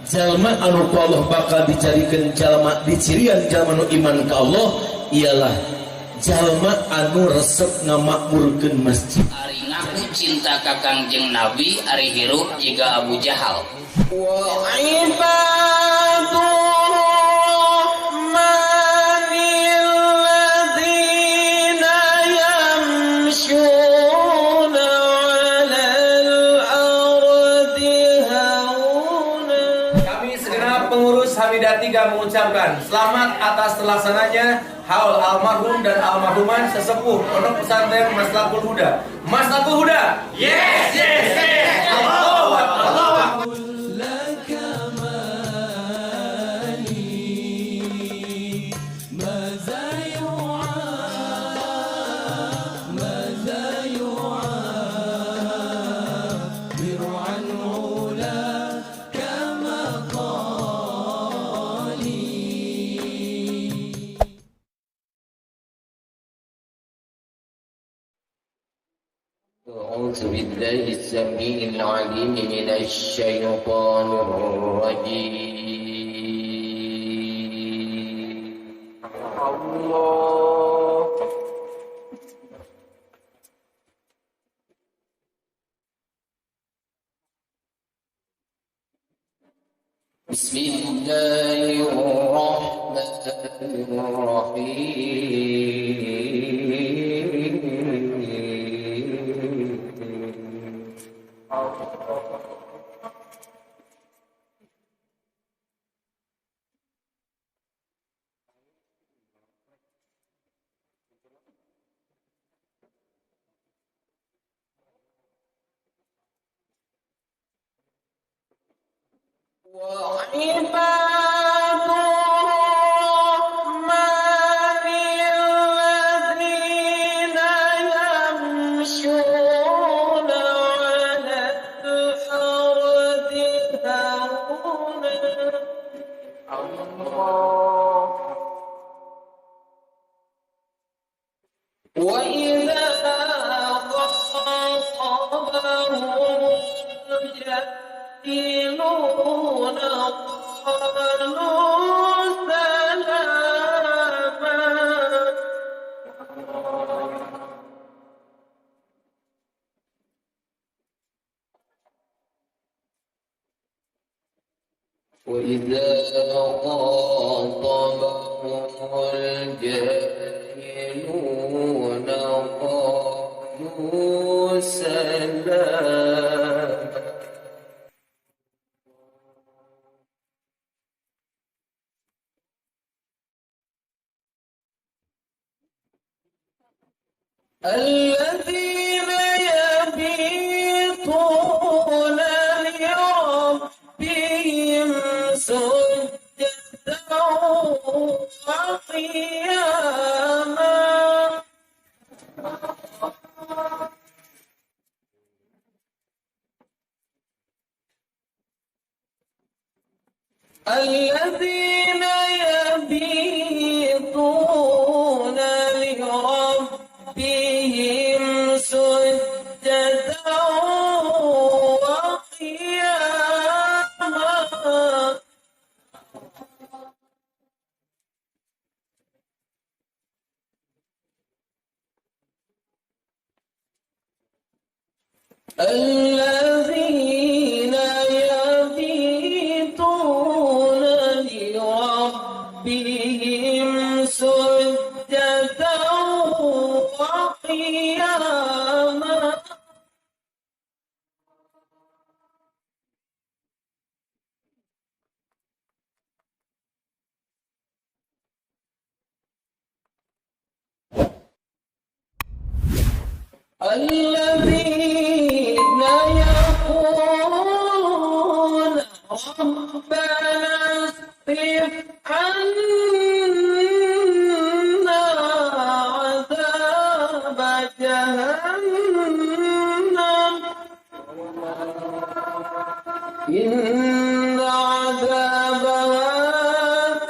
Jalma anu ku Allah bakal dicarikan jalma dicirian jalma nu iman ka Allah ialah jalma anu resep ngamakmurkeun masjid. Ari ngaku cinta ka Kangjeng Nabi ari hirup jiga Abu Jahal. Wa ibadur rahmanil ladzina yamshuna 'alal ardi hauna. Kami segenap pengurus Hamidah 3 mengucapkan selamat atas terlaksananya haul almarhum dan almarhuman sesepuh Pondok Pesantren Maslakul Huda. Maslakul Huda. Yes, yes, yes. Allahu Akbar. Allahu Akbar. أعوذ بالله السميع العليم من الشيطان الرجيم. الله بسم الله الرحمن الرحيم. وإذا خاطبهم الجاهلون قالوا سلاما. وإذا خاطبهم الجاهلون قالوا سلاما. الذين يبيتون لربهم سجدا وقياما. الذين يبيتون لربهم سجدا وقياما. الذين يبيتون لربهم سجدا وقياما. الذين يقولون ربنا اصرف عنا إن عذابها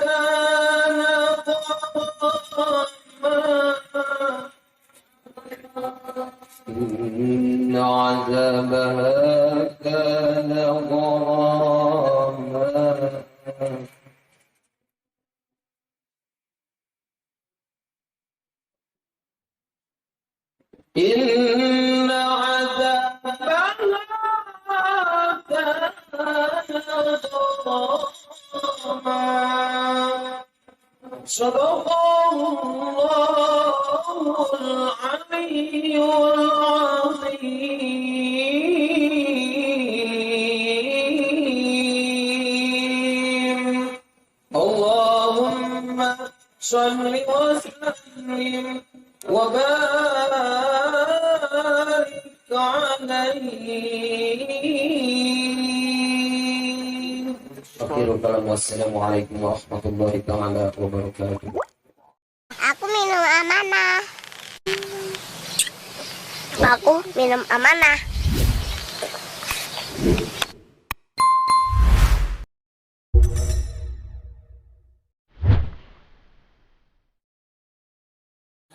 كان غراما إن عذابها كان غراما إن عذابها كان غراما صدق الله العلي العظيم اللهم صل وسلم وبارك عليه. Akhirul kalam wassalamualaikum warahmatullahi taala wabarakatuh. Aku minum amanah. Aku minum amanah.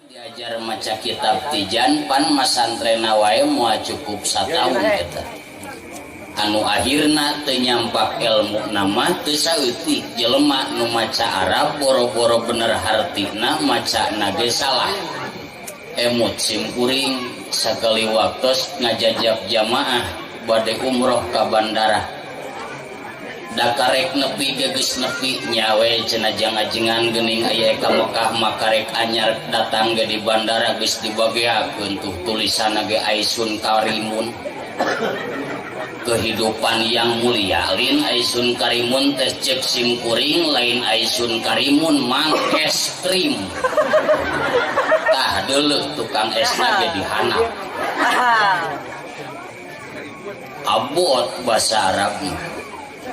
Diajar maca kitab tijan pan masantrena wae moal cukup 1 tahun eta. Anu akhirna teu nyampak ilmu nama teu saeutik jelema nu maca Arab boro-boro bener hartina maca nage salah. Emut simkuring sakali waktos ngajajab jamaah bade umroh ka bandara. Da karek nepi geus nepi nyawe cenah jangajengan geuning aya ka Mekah makarek anyar datang ge di bandara geus dibageakeun tuh tulisan ge Aisun Karimun. Kehidupan yang mulia lain Aisun Karimun teh cek simkuring lain Aisun Karimun mang es krim. Tah deuleuh tukang esna ge dihanap. Abot bahasa Arabna.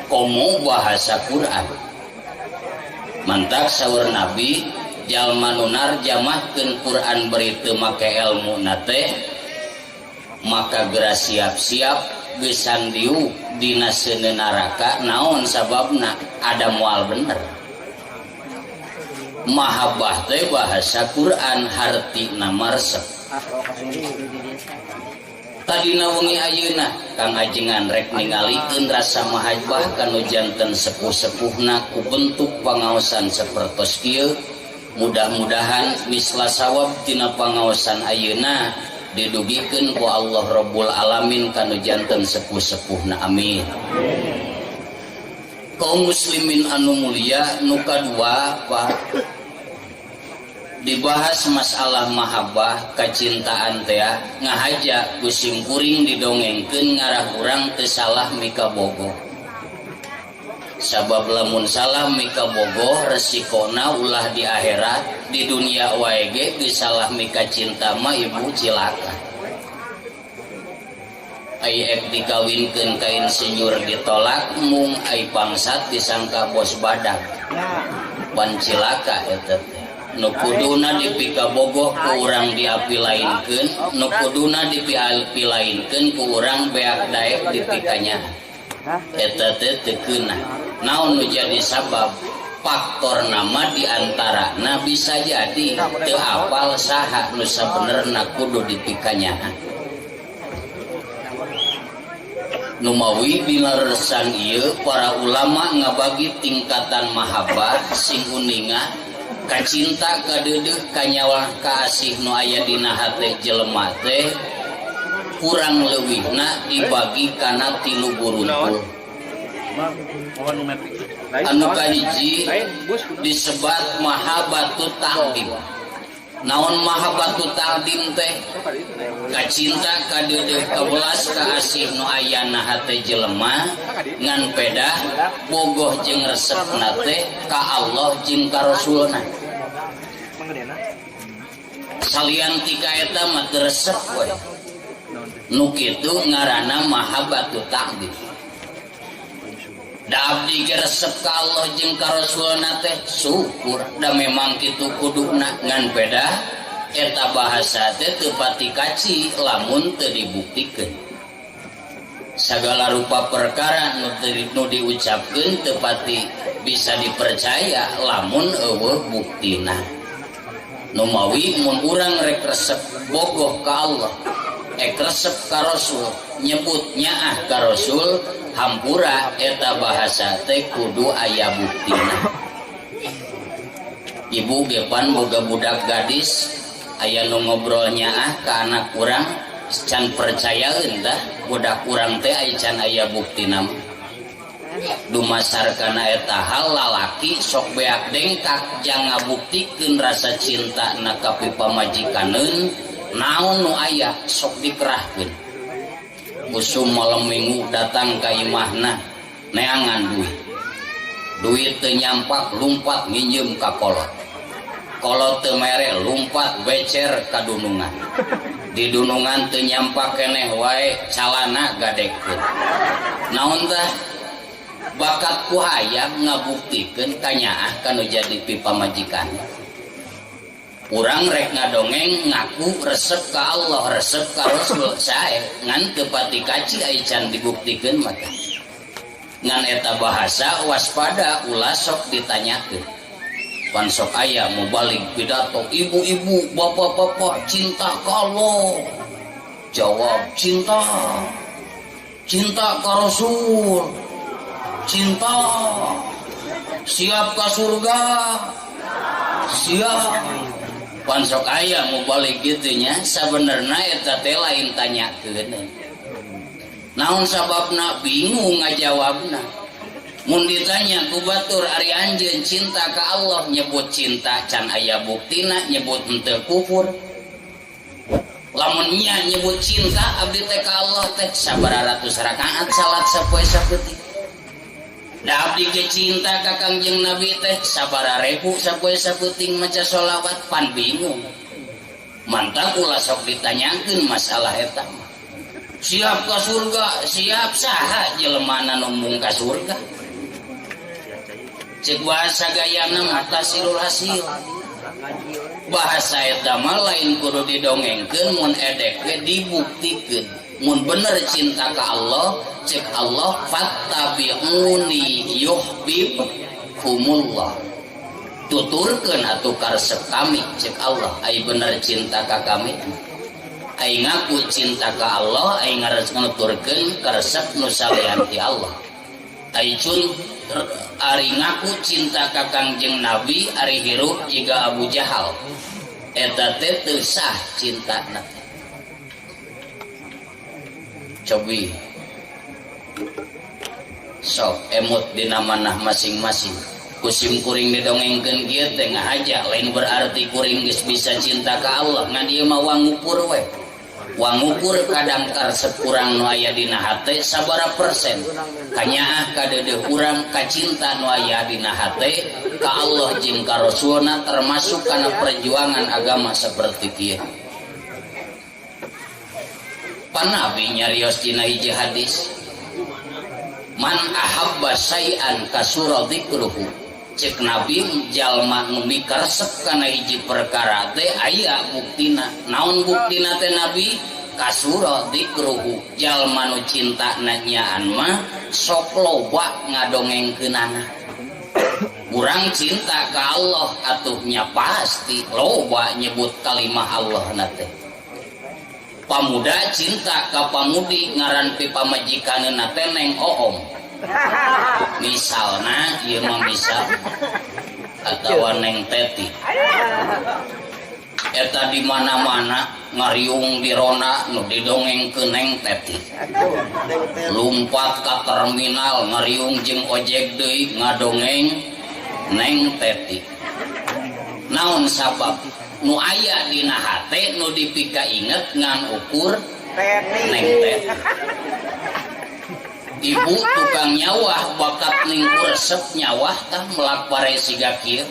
Komo bahasa Quran. Mantak saur Nabi jalma nu narjamahkeun Quran beri teu make ilmu nate maka geura siap-siap geus sandiu dina seuneun neraka naon sababna ada moal bener. Mahabbah teh bahasa Quran hartina maresep. Tadina wengi ayeuna Kang Ajengan rek ningalikeun rasa mahabbah kanu janten sepuh-sepuhna ku bentuk pangaosan sapertos kieu. Mudah-mudahan misla sawab tina pangaosan ayeuna didugikeun ku Allah Rabbul Alamin kanu janten sepuh-sepuhna amin. Kaum muslimin anu mulia nu kadua Pak dibahas masalah mahabbah kacintaan teh ngahaja ku simkuring didongengkeun ngarah urang teu salah mika bogoh. Sabab lamun salah mika bogoh resikona ulah di akhirat di dunia wae ge geus salah mika cinta mah ibu cilaka. Ai ek dikawinkeun ka insinyur ditolak mung ai pangsat disangka bos badak. Pan cilaka eta teh. Nu kuduna dipika bogoh ku urang diapilainkeun, nu kuduna dipilainkeun ku urang beak daek dipikanya. Eta teh teu keunah. Naon nu jadi sabab? Faktor nama diantarana bisa jadi teu apal saha nu sabenerna kudu dipikanya. Nu mawi dina resan ieu para ulama ngabagi tingkatan mahabbah sing uninga kacinta kadeudeuh kanyawa kaasih nu aya dina hate jelema teh kurang leuwihna dibagi kana 3 buruntul. Anu kahiji disebat mahabbatut ta'dim. Naon mahabbatut ta'dim teh? Kacinta kadeudeuh kawelas kaasih nu aya na hate jelema ngan pedah bogoh jeung resepna teh ka Allah jeung ka Rasulna. Salian tika eta mah teu resep we. Nu kitu ngaranna mahabbatut ta'dim. Da abdi ge resep ka Allah jeung ka Rasulna teh syukur da memang kitu kuduna ngan pedah eta bahasa teh teu pati kaci lamun teu dibuktikeun. segala rupa perkara nu diucapkeun teu pati bisa dipercaya lamun eueuh buktina. Nu mawi mun urang rek resep bogoh ka Allah, resep ka Rasul, nyebut nyaah ka Rasul, hampura eta bahasa teh kudu aya buktina. Ibu gepan boga budak gadis aya nu ngobrol nyaah ka anak urang can percayaeun tah budak urang teh aya can aya buktina. Dumasarkan eta hal lalaki sok beak dengkak jang ngabuktikeun rasa cinta na ka pamajikaneun naon nu aya sok dikerahkeun. Usum malam minggu datang ka imahna neangan duit teu nyampak lumpat nginjem ka kolot teu mere lumpat becer ka dunungan. Di dunungan teu nyampak keneh wae calana gadekeun. Naon tah bakat ku hayang ngabuktikeun kanyaah kanu jadi pipamajikan. Urang rek ngadongeng ngaku resep ka Allah, resep ka Rasul sae ngan teu pati kaci aya can dibuktikeun mata. Ngan eta bahasa waspada ulah sok ditanyakeun. Pan sok aya mubalik pidato ibu-ibu, bapak-bapak cinta ka Allah. Jawab cinta. Cinta ka Rasul. Cinta. Siap ka surga. Siap. Pan sok aya mubalik kitu nya sabenerna eta teh lain tanyakeun. Naon sababna bingung ngajawabna. Mun ditanya ku batur ari anjeun cinta ka Allah nyebut cinta can aya buktina nyebut henteu kufur. Lamun nya nyebut cinta abdi teh ka Allah teh sabaraha ratus rakaat salat sapoe sapeuting. Da abdi ge cinta ka Kangjeng Nabi teh sabaraha ribu sapoe sapeuting maca sholawat pan bingung. Mantap ulah sok ditanyakeun masalah eta. Siap ka surga, siap saha jelemana nu mung ka surga. Cek bahasa gayana mata silul hasil. Bahasa eta mah lain kudu didongengkeun mun edek ge dibuktikeun. Mun bener cinta ka Allah, cek Allah fattabi'uni yuhibbukumullah. Tuturkeun atuh karesep kami cek Allah ai bener cinta ka kami. Ai ngaku cinta ka Allah, ai ngaresnuturkeun karesep nu salian ti Allah. Ai cun ari ngaku cinta ka Kangjeng Nabi ari hirup jiga Abu Jahal. Eta teh teu sah cintana. Cobi sok emut dina manah masing-masing. Kusim kuring didongengkeun kieu teh ngahaja lain berarti kuring geus bisa cinta ka Allah. Ngan ieu mah wangukur we. Wangukur kadang karesep urang nu aya dina hate sabaraha persen. Kanyaah kadeudeuk urang kacinta nu aya dina hate ka Allah jeung ka Rasulna termasuk kana perjuangan agama saperti kieu. Panabi nyarios dina hiji hadis. Man ahabba syai'an kasura dzikruhu. Cek Nabi jalma nu mikaresep kana hiji perkara teh aya buktina. Naon buktina teh Nabi? Kasura dzikruhu. Jalma nu cinta nyaan mah sok loba ngadongengkeunana. Urang cinta ka Allah atuhnya pasti loba nyebut kalimah Allah na teh. Pamuda cinta ka pamudi ngaran pipamajikaneuna teh Neng Oom. Misalna ieu mah misal atawa Neng Teti. Eta di mana-mana ngariung di rona nu didongengkeun Neng Teti. Lumpat ka terminal ngariung jeung ojek deui ngadongeng Neng Teti. Naon sabab? Nu aya dina hate nu dipika inget ngan ukur Neng Teti. Ibu tukang nyawah bakat ningku resep nyawah tah melak pare siga kieu.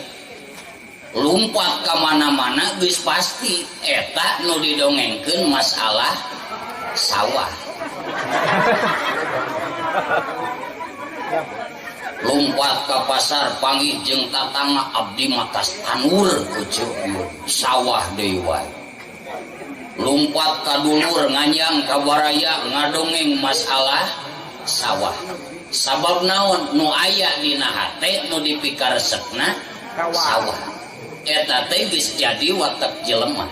Lumpat ka mana-mana geus pasti eta nu didongengkeun masalah sawah. Lumpat ke pasar panggih jeung tatangga abdi makas tanur kucu sawah deui wae. lumpat ka dulur nganyang ka baraya ngadongeng masalah sawah. Sabab naon nu aya dina hate nu dipikaresepna sawah. Eta teh geus jadi watak jelema.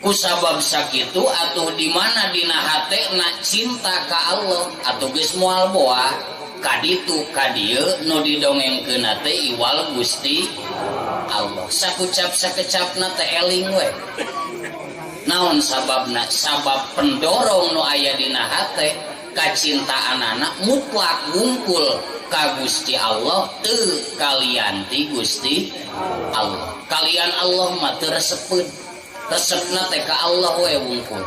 Kusabab sakitu atuh di mana dina hate na cinta ka Allah atuh geus moal boa kaditu kadieu nu didongengkeun teh iwal Gusti Allah. Sakucap sakecapna teh eling we. Naon sababna? Sabab pendorong nu aya dina hate kacintaanana mutlak ngumpul ka Gusti Allah teu kalian ti Gusti Allah. Kalian Allah mah teu resepeun. Resepna teh ka Allah we wungkul.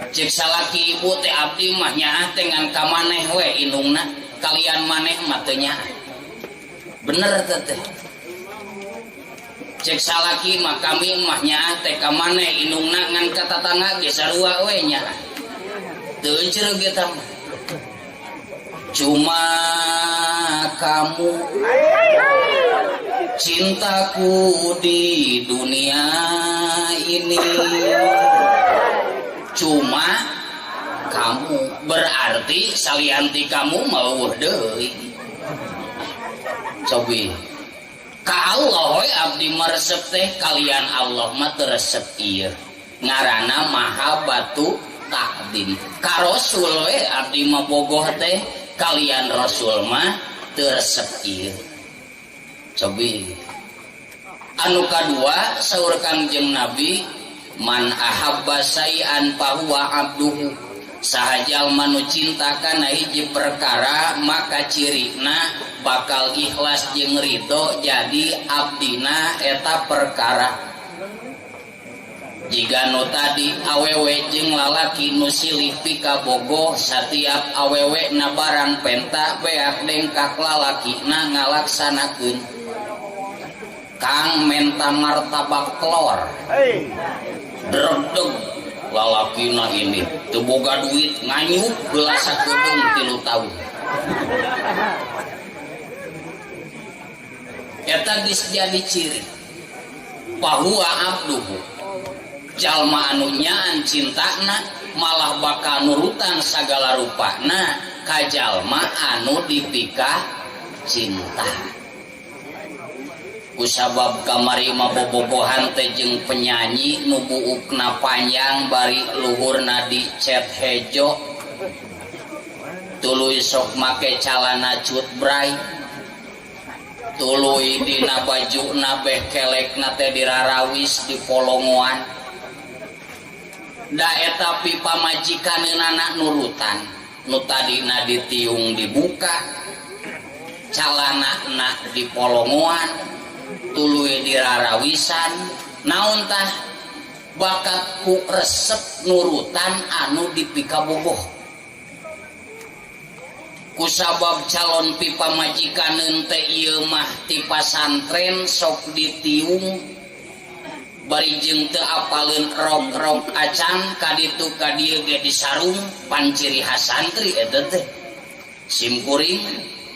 Cek salaki ibu teh abdi mah nyaah teh ngan ka maneh we indungna, kalian maneh mah teu nyaah. Bener teh. Cek salaki mah kami mah nyaah teh ka maneh indungna ngan ka tatangga ge sarua we nyaah. Teu ceureuh eta mah. Cuma kamu cintaku di dunia ini, cuma kamu berarti salianti kamu mau deui. Cobi ka Allah we abdi meresep teh kalian Allah mah teu resep ieu ngaranna mahabbatu takdim. Ka Rasul we abdi mah bogoh teh kalian Rasul mah teu resep ieu. Cobi anu kadua saur Kangjeng Nabi man ahabba sayan fahuwa abduhu, sahajal manu cinta kana hiji perkara maka cirina bakal ikhlas jeung ridho jadi abdina eta perkara. Jika nu tadi awewe jeung lalaki nu silih pika bogoh satiap awewe na barang penta beak dengkak lalakina ngalaksanakeun kang menta martabak telur dredeg lalakina ini teu boga duit nganyuk heula sakedeung 3 tahun. Eta geus jadi ciri bahwa abduhu jalma anu nyaan cintana malah bakal nurutan sagala rupana ka jalma anu dipika cinta. Kusabab kamari mabobogohan teh jeung penyanyi nu buukna panjang bari luhurna dicet hejo tuluy sok make calana cut bray tuluy dina bajuna beh kelekna teh dirarawis di polongoan da eta pipa majikaneunana nurutan nu tadina ditiung dibuka calana di polongoan tuluy dirarawisan naon tah bakat ku resep nurutan anu dipika bogoh. Kusabab calon pipa majikaneun teh ieu mah ti pasantren sok ditiung bari jeung teu apaleun rog-rog acan kaditu ka dieu ge disarung pan ciri khas santri eta teh simkuring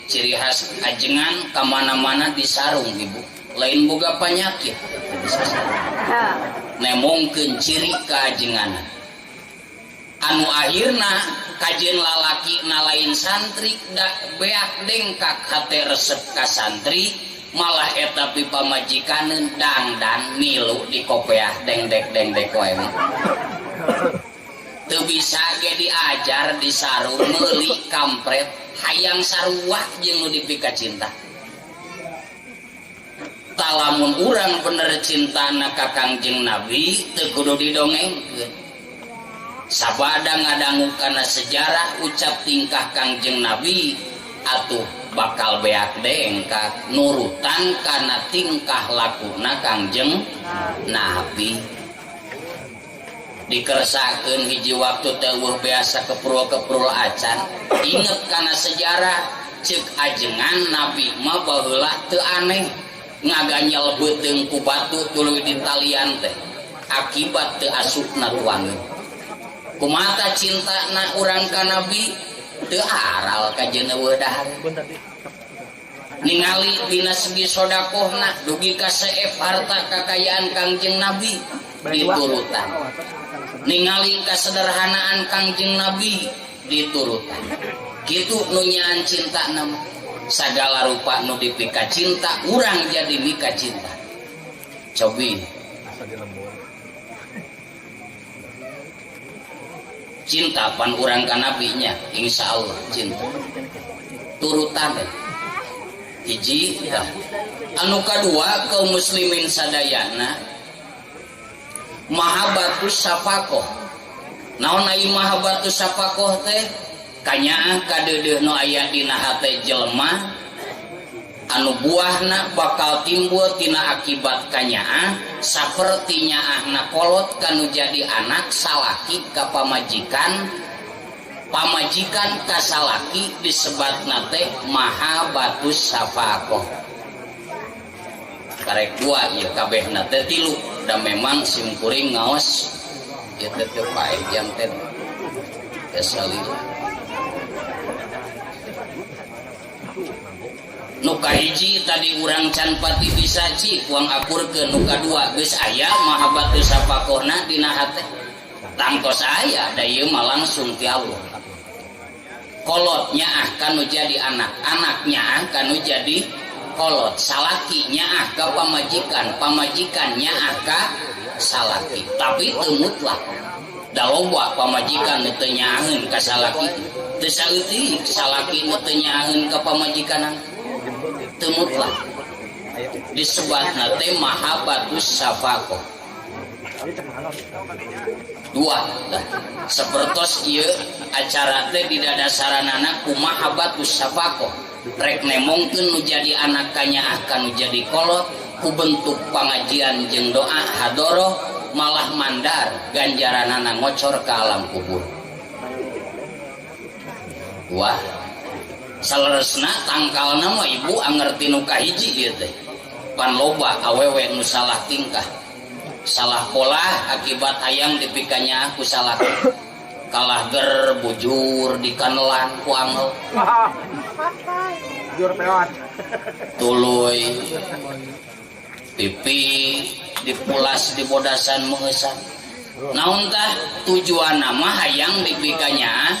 ciri khas ajengan ka mana-mana disarung ibu. Lain boga penyakit nemongkeun ciri kaajenganan anu akhirna kajen lalaki na lain santri da beak dengkak hate resep ka santri malah eta pipa majikaneun dangdan milu di kopeah dengdek wae teu bisa ge diajar di sarung meuli kampret hayang saruah jeung nu dipika cinta. Talamun urang bener cintana ka Kangjeng Nabi teu kudu didongengkeun. Sabada ngadangu kana sejarah ucap tingkah Kangjeng Nabi atuh bakal beak dengkak nurutan kana tingkah lakuna Kangjeng Nabi. Dikeresakeun hiji waktu teh eueuh biasa keprul acan inget kana sejarah ceuk ajengan Nabi mah baheula teu aneh ngaganyal beuteung ku batu tuluy di talian teh akibat teu asupna tuangeun. Kumaha tah cintana urang ka Nabi teu aral ka jeuneuh dahar. ningali dina segi sodakohna dugi ka seef harta kakayaan Kangjeng Nabi diturutan, ningali kasederhanaan Kangjeng Nabi diturutan. Kitu nu nyaan cinta nama sagala rupa nu dipika cinta urang jadi mika cinta. Cobi cinta pan urang ka nabinya insya Allah cinta turutan hiji dah. Anu kadua kaum muslimin sadayana mahabbatus safaqoh. Naon ai mahabbatus safaqoh teh? Kanyaah kadeudeuh nu aya dina hate jelema anu buahna bakal timbul tina akibat kanyaah saperti nyaahna kolot kanu jadi anak salaki ka pamajikan, pamajikan ka salaki disebatna teh mahabbatus safaqoh. Karek dua ieu kabehna teh tilu da memang simkuring ngaos ieu teh pae jam teh salila. Nuka hiji tadi urang can pati disaji uang apurkeun, nuka dua geus aya mahabbatus safaqohna dina hate tangtos aya da ieu mah langsung ti Allah. Kolotnya ah kanu jadi anak, anaknya ah kanu jadi kolot, salakinya ah ka pamajikan, pamajikannya ah ka salaki. Tapi teu mutlak. Da loba pamajikan teu nyaaheun ka salaki, teu saeutik salaki teu nyaaheun ka pamajikan. Mutlak disebutna teh mahabbatus safaqoh. Dua sapertos ieu acara teh di dadasaranana ku mahabbatus safaqoh rek nemongkeun nu jadi anak kanyaah kanu jadi kolot ku bentuk pangajian jeung doa hadoroh malah mandar ganjaranana ngocor ka alam kubur. Wah saleresna tangkalna mah ibu angerti nu kahiji ieu teh pan loba awewe nu salah tingkah salah pola akibat hayang dipikanya ku salah kalah ger bujur dikanelan ku angel bujur peot tuluy pipi dipulas dibodasan mengesan naon tah tujuanna mah hayang dipikanya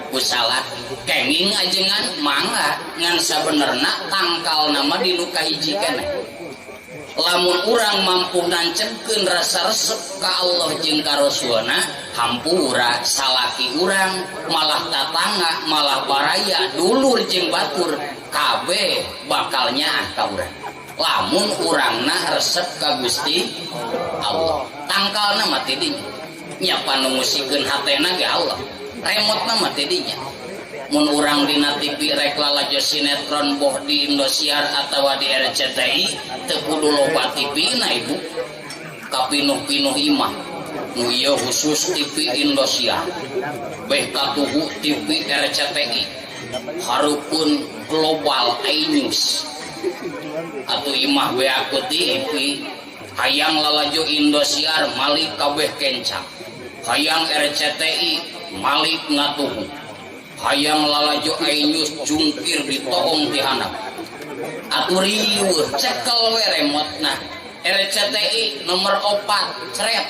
kusalah kenging ajengan mangga ngan sabenerna tangkal nama di luka hiji keneh. Lamun urang mampu nancepkeun rasa resep ka Allah jeung ka Rasulna hampura salaki urang malah tatangga malah baraya dulur jeung batur kabeh bakal nyaah ka urang. Lamun urangna resep ka Gusti Allah tangkalna mah ti dinya nya panungusikeun hatena ge Allah. Remote nama tadinya mun urang dina TV rek lalajo sinetron boh di Indosiar atawa di RCTI teu kudu loba TV na ibu kapinuh-pinuh imah nu ieu khusus TV Indosiar beh katuhu TV RCTI harupun global iNews atuh imah we aku TV hayang lalajo Indosiar malik kabeh kencang hayang RCTI malik ngatuhu hayang lalajo iNews jungkir ditoong ti handap atuh riuh cekel we remotna RCTI nomor 4 cret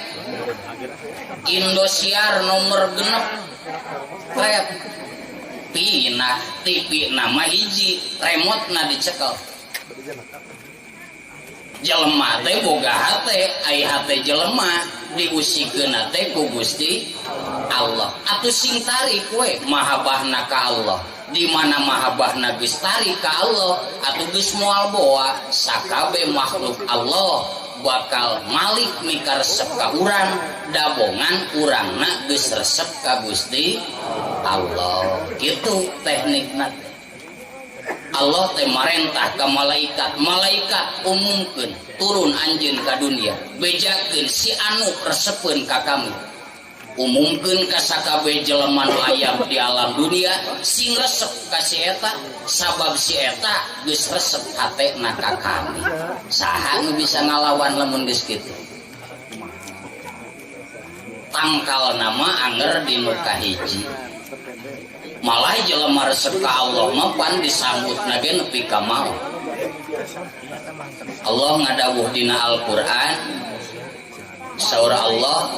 Indosiar nomor 6 cret pina TV nama hiji remotna dicekel jelema teh boga hate ai hate jelema diusikeun teh ku Gusti Allah atuh sing tarik we mahabbahna ka Allah di mana mahabbahna geus tarik ka Allah atuh geus moal boa sakabe makhluk Allah bakal malik mikaresep ka urang dabongan urangna geus resep ka Gusti Allah kitu teknikna. Allah teh marentah ka malaikat, malaikat umumkeun turun anjeun ka dunia bejakeun si anu resepeun ka kami umumkeun ka sakabeh jelema nu aya di alam dunia sing resep ka si eta sabab si eta geus resep hatena ka kami saha nu bisa ngalawan lamun geus kitu tangkal nama anger di nu kahiji malah jelema resep ka Allah mah pan disambut nage nepi ka mau Allah ngadawuh dina Al-Qur'an saur Allah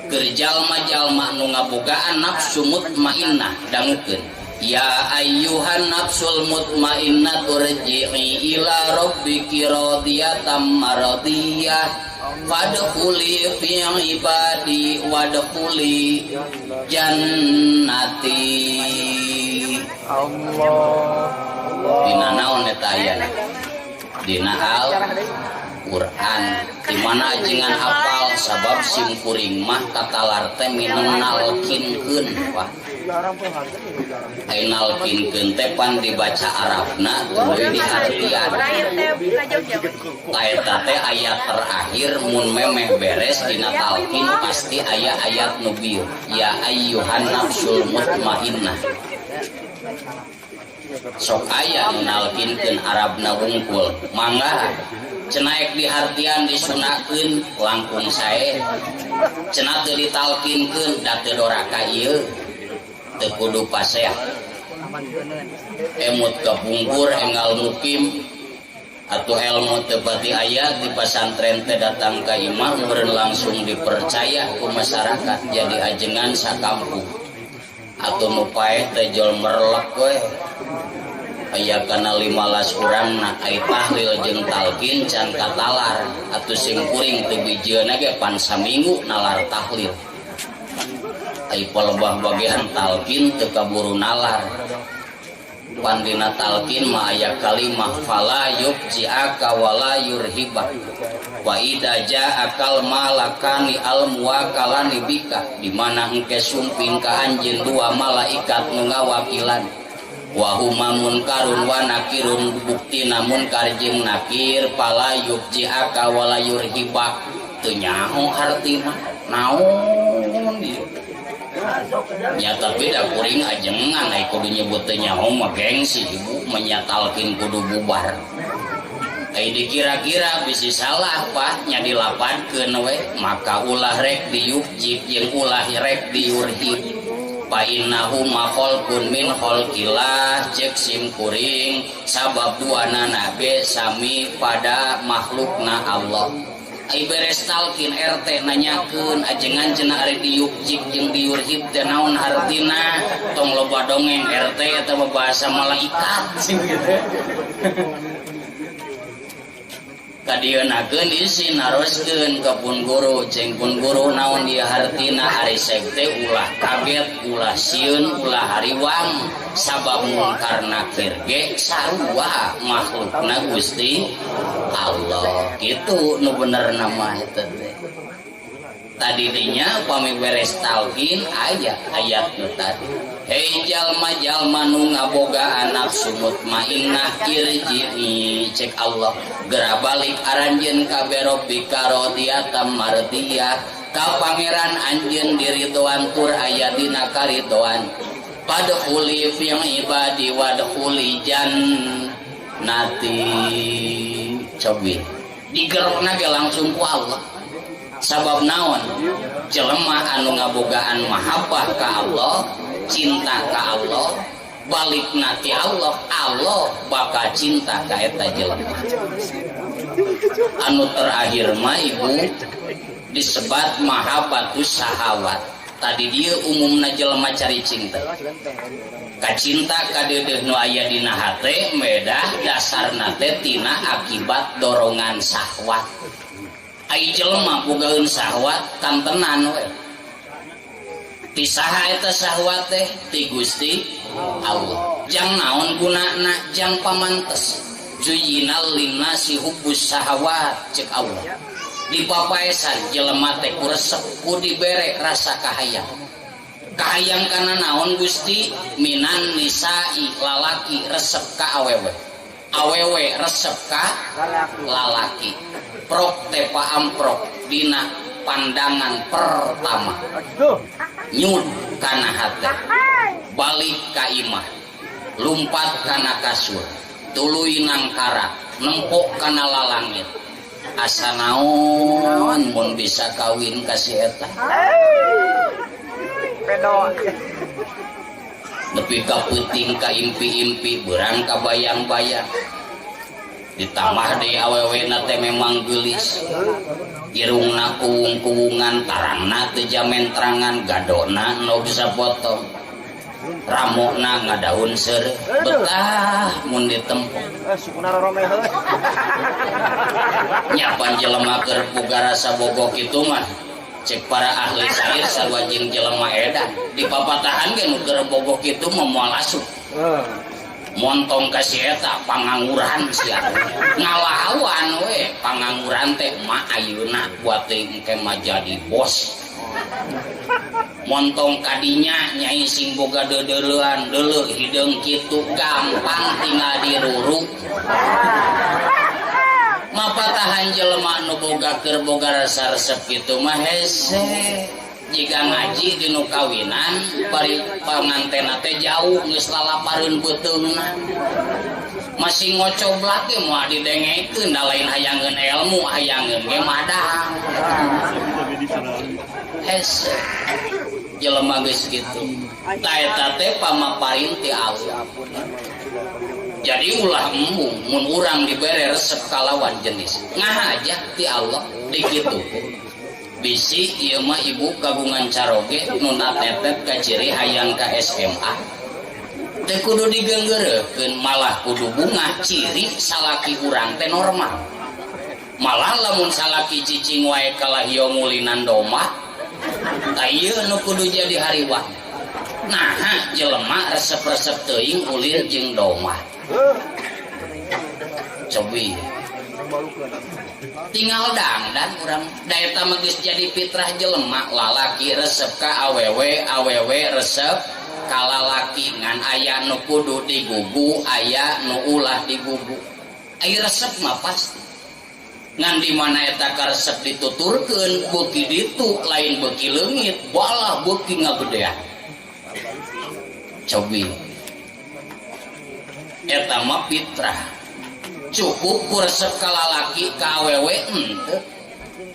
keur jalma-jalma nu ngabogaan nafsu mutmainnah dangukeun ya ayyuhan nafsul mutmainnah turji'i ila rabbiki radiyatan maradiyah fadkhuli fi ibadi wadkhuli jannati Allah dina naon eta aya dina Al-Qur'an di mana ajengan apal sabab simkuring mah katalar teh minenalkinkeun Pak ainalkinkeun teh pan dibaca Arabna tuluy diartian eta teh ayat terakhir mun memeh beres dina talqin pasti aya ayat nu bieu ya ayyuhan nafsul mutmainnah sok aya nalkinkeun Arabna wungkul mangga cenaek dihartian disunakeun langkung sae cenah teu ditalkinkeun da teu doraka ieu teu kudu pasea emut kapungkur enggal mukim atuh ilmu teu pati aya di pasantren teh datang ka imam meureun langsung dipercaya ku masyarakat jadi ajengan sakampung atuh nu paeh teh jol merlek we aya kana 15 urang na ai tahlil jeung talqin can katalar atuh sing kuring teu bijieuna ge pan saminggu nalar tahlil ai palebah bagian talqin teu kaburu nalar pan dina talqin mah aya kalimah fala yubji'aka wala yurhibak wa idza ja'akal malakani al muwakkalani bika di mana engke sumping ka anjeun dua malaikat nu ngawakilan wa huma munkarun wa nakirun bukti namun karjing nakir pala yubji'aka wala yurhibak teu nyaho artina naon dieu nya tapi da kuring ajengan ai kudu nyebut teu nyaho mah gengsi ibu menyatalkeun kudu bubar ai dikira-kira bisi salah Pak nya dilapadkeun we maka ulah rek diyubjik jeung ulah rek diurhib fa innahu maqalkun min khalqillah cek sim kuring sabab duana nabe sami pada makhlukna Allah ai beres talqin RT nanyakeun ajengan cenah ari diubjik jeung diurhib teh naon hartina tong loba dongeng RT eta bahasa malaikat sing kitu kadienakeun isi naroskeun ka pun guru ceng pun guru naon dia hartina ari sek teh ulah kaget ulah sieun ulah hariwang sabab mungkar nakir ge sarua makhlukna Gusti Allah kitu nu bener nama eta teh tadi dinya pami beres talqin aya ayat nu tadi hei jalma-jalma nu ngabogaan nafsu mutmainnah irji'i cek Allah geura balik aranjeun ka rabbika radiyatan mardiyah ka pangeran anjeun diridhoan tur aya dina karidhoan padkhuli fi ibadi wadkhuli jannati cobi digerokna ge langsung ku Allah sabab naon jelema anu ngabogaan mahabbah ka Allah cinta ka Allah balik nati Allah bakal cinta ka eta jelema anu terakhir mah ibu disebat mahabbatus syahawat tadi dia umumna jelema caricing teh kacinta ka deudeuh nu aya dina hate medah dasarna teh tina akibat dorongan syahwat ai jelema bogaeun syahwat kantenan we ti saha eta syahwat teh ti Gusti Allah jang naon gunana jang pamantes zuyinal linnasi hubbus syahawat cek Allah dipapaesan jelema teh ku resep ku dibere rasa kahayang kana naon Gusti minan nisai lalaki resep ka awewe resep ka lalaki prok tepa amprok dina pandangan pertama nyud kana hate balik ka imah lumpat kana kasur tuluy nang karak nempok kana lalangit asa naon mun bisa kawin ka si eta nepi ka peuting ka impi-impi berang ka bayang-bayang ditambah deui awewena teh memang geulis irungna kuwung-kuwungan tarangna teu jamen terangan gadona nu bisa potong ramona ngadaun seureuh betah mun ditempo nyapan jelema keur boga rasa bogoh kitu mah cek para ahli sair sarwajin jelema edan di papatahan ge nu keur bogoh kitu mah moal asup montong ka si eta pangangguran sia ngalawan we pangangguran teh mah ayeuna buat teh engke mah jadi bos montong kadinya nyai sing boga deuleuan deuleu hideung kitu gampang tinggal diruru mapatahan jelema nu boga keur boga rasa resep kitu mah hese jika ngaji di nu kawinan bari pangantena teh jauh geus lalapareun beuteungna masih ngocoblak ge moal didengekeun da lain hayangeun ilmu hayangeun ge madang hese jelema geus kitu ta eta teh pamaparin ti Allah jadi ulah embung mun urang dibere resep kalawan jenis ngahaja ti Allah dikitu bisi ieu mah ibu kagungan caroge nu natetet ka ciri hayang ka SMA teh kudu digeunggeurekeun malah kudu bunga ciri salaki urang teh normal malah lamun salaki cicing wae kalahio ngulinan domba tah ieu nu kudu jadi hariwang nah jelema resep-resep teuing ulin jeung domba cobi tinggal dangdan urang da eta mah geus jadi fitrah jelema lalaki resep ka awewe resep ka lalaki ngan aya nu kudu digugu aya nu ulah digugu aya resep mah pasti ngan di mana eta ka resep dituturkeun beuki ditu lain beuki leungit balah beuki ngagedean cobi eta mah fitrah cukup ku resep ka lalaki ka awewe henteu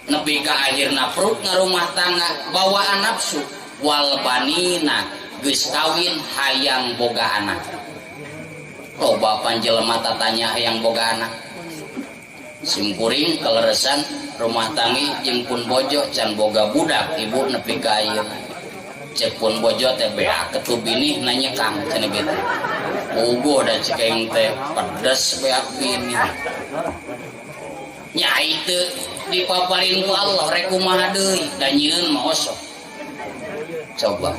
nepi ka akhirna perut ngarumah tangga bawaan nafsu wal banina geus kawin hayang boga anak loba panjelema tatanya hayang boga anak simkuring kaleresan rumah tanggi jeung pun bojo can boga budak ibu nepi ka ayeuna cek pun bojo teh bea ketu bini nanya kang cenah gitu ugo da cekeng teh pedes beak bini nyai teu dipaparin ku Allah rek kumaha deui da nyieun mah osok coba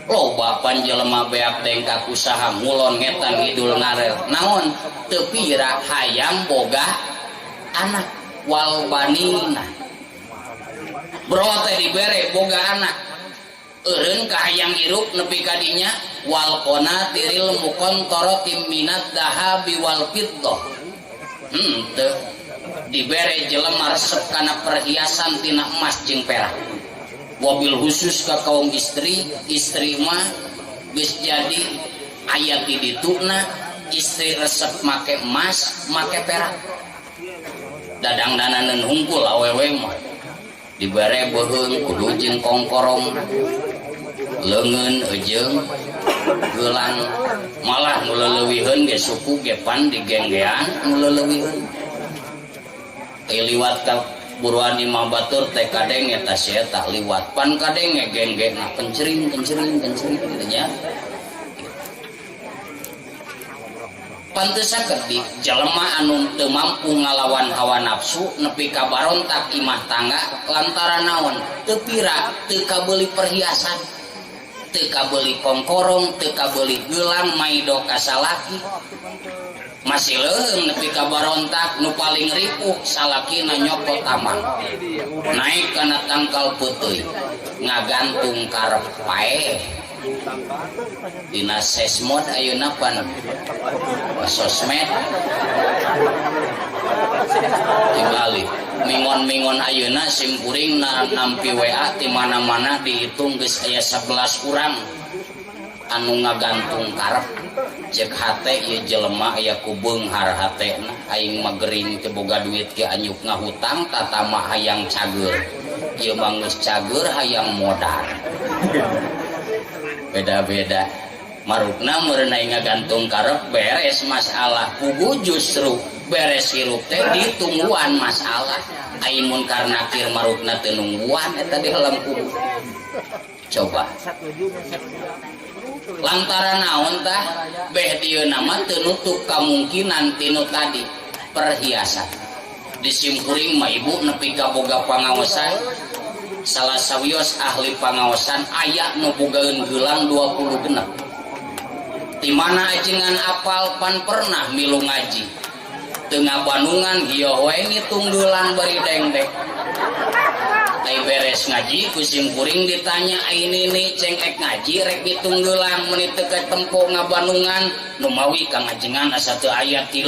loba panjelema beak teh ka kusaha ngulon ngetan ngidul ngarel naon teu pira hayang boga anak wal banina bro teh dibere boga anak eureun ka hayang hirup nepi ka dinya wal qanatiril muqantarati minad dahabi wal fiddah teu dibere jelema resep kana perhiasan tina emas jeung perak wabil khusus ka kaum istri mah geus jadi aya ti dituna istri resep make emas make perak dadang-dananeun hungkul awewe mah dibere beuheung kudu jeung kongkorong leungeun ejeung geulang malah nu leuleuwieun ge suku ge pan digenggean nu leuleuwieun liwat ka buruan imah batur teh kadeng eta sia eta liwat pan kadeng geng-gengna kencering gitu nya pantesakeun di jelema anu teu mampu ngalawan hawa nafsu nepi ka barontak imah tangga lantaran naon teu pira teu kabeuli perhiasan teu kabeuli kongkorong teu kabeuli geulang maido ka salaki masih leuheung nepi ka barontak nu paling ripuh salakina nyopot tamang naik kana tangkal peuteui ngagantung karep pae dina sesmod ayeuna pan sosmed tingali mingon-mingon ayeuna simkuring nampi WA di mana-mana dihitung geus aya 11 urang anu ngagantung karep cek hate ieu jelema aya ku beunghar hatena aing mah gering teu boga duit ge anyuk ngahutang tatama hayang cager ieu mah geus cager hayang modal beda-beda marukna merenai ngagantung karep beres masalah pugu justru beres hirup teh ditungguan masalah aimun karena nakir marukna teu nungguan eta di helam kubu coba lantaran naon tah beh dieu nama teu nutup kamungkinan tinu tadi perhiasan disimkuring mah ibu nepi ka boga pangaosan salah sawios ahli pangaosan aya nu bogaeun geulang 20 genep di mana ajengan apal pan pernah milu ngaji tengah bandungan hiyo we ngitung geulang bari dengdek ai beres ngaji kusim kuring ditanya ini nih ceng ek ngaji rek ngitung geulang menit teu tempo ngabandungan nu mawi kang ajengan asa teu aya 3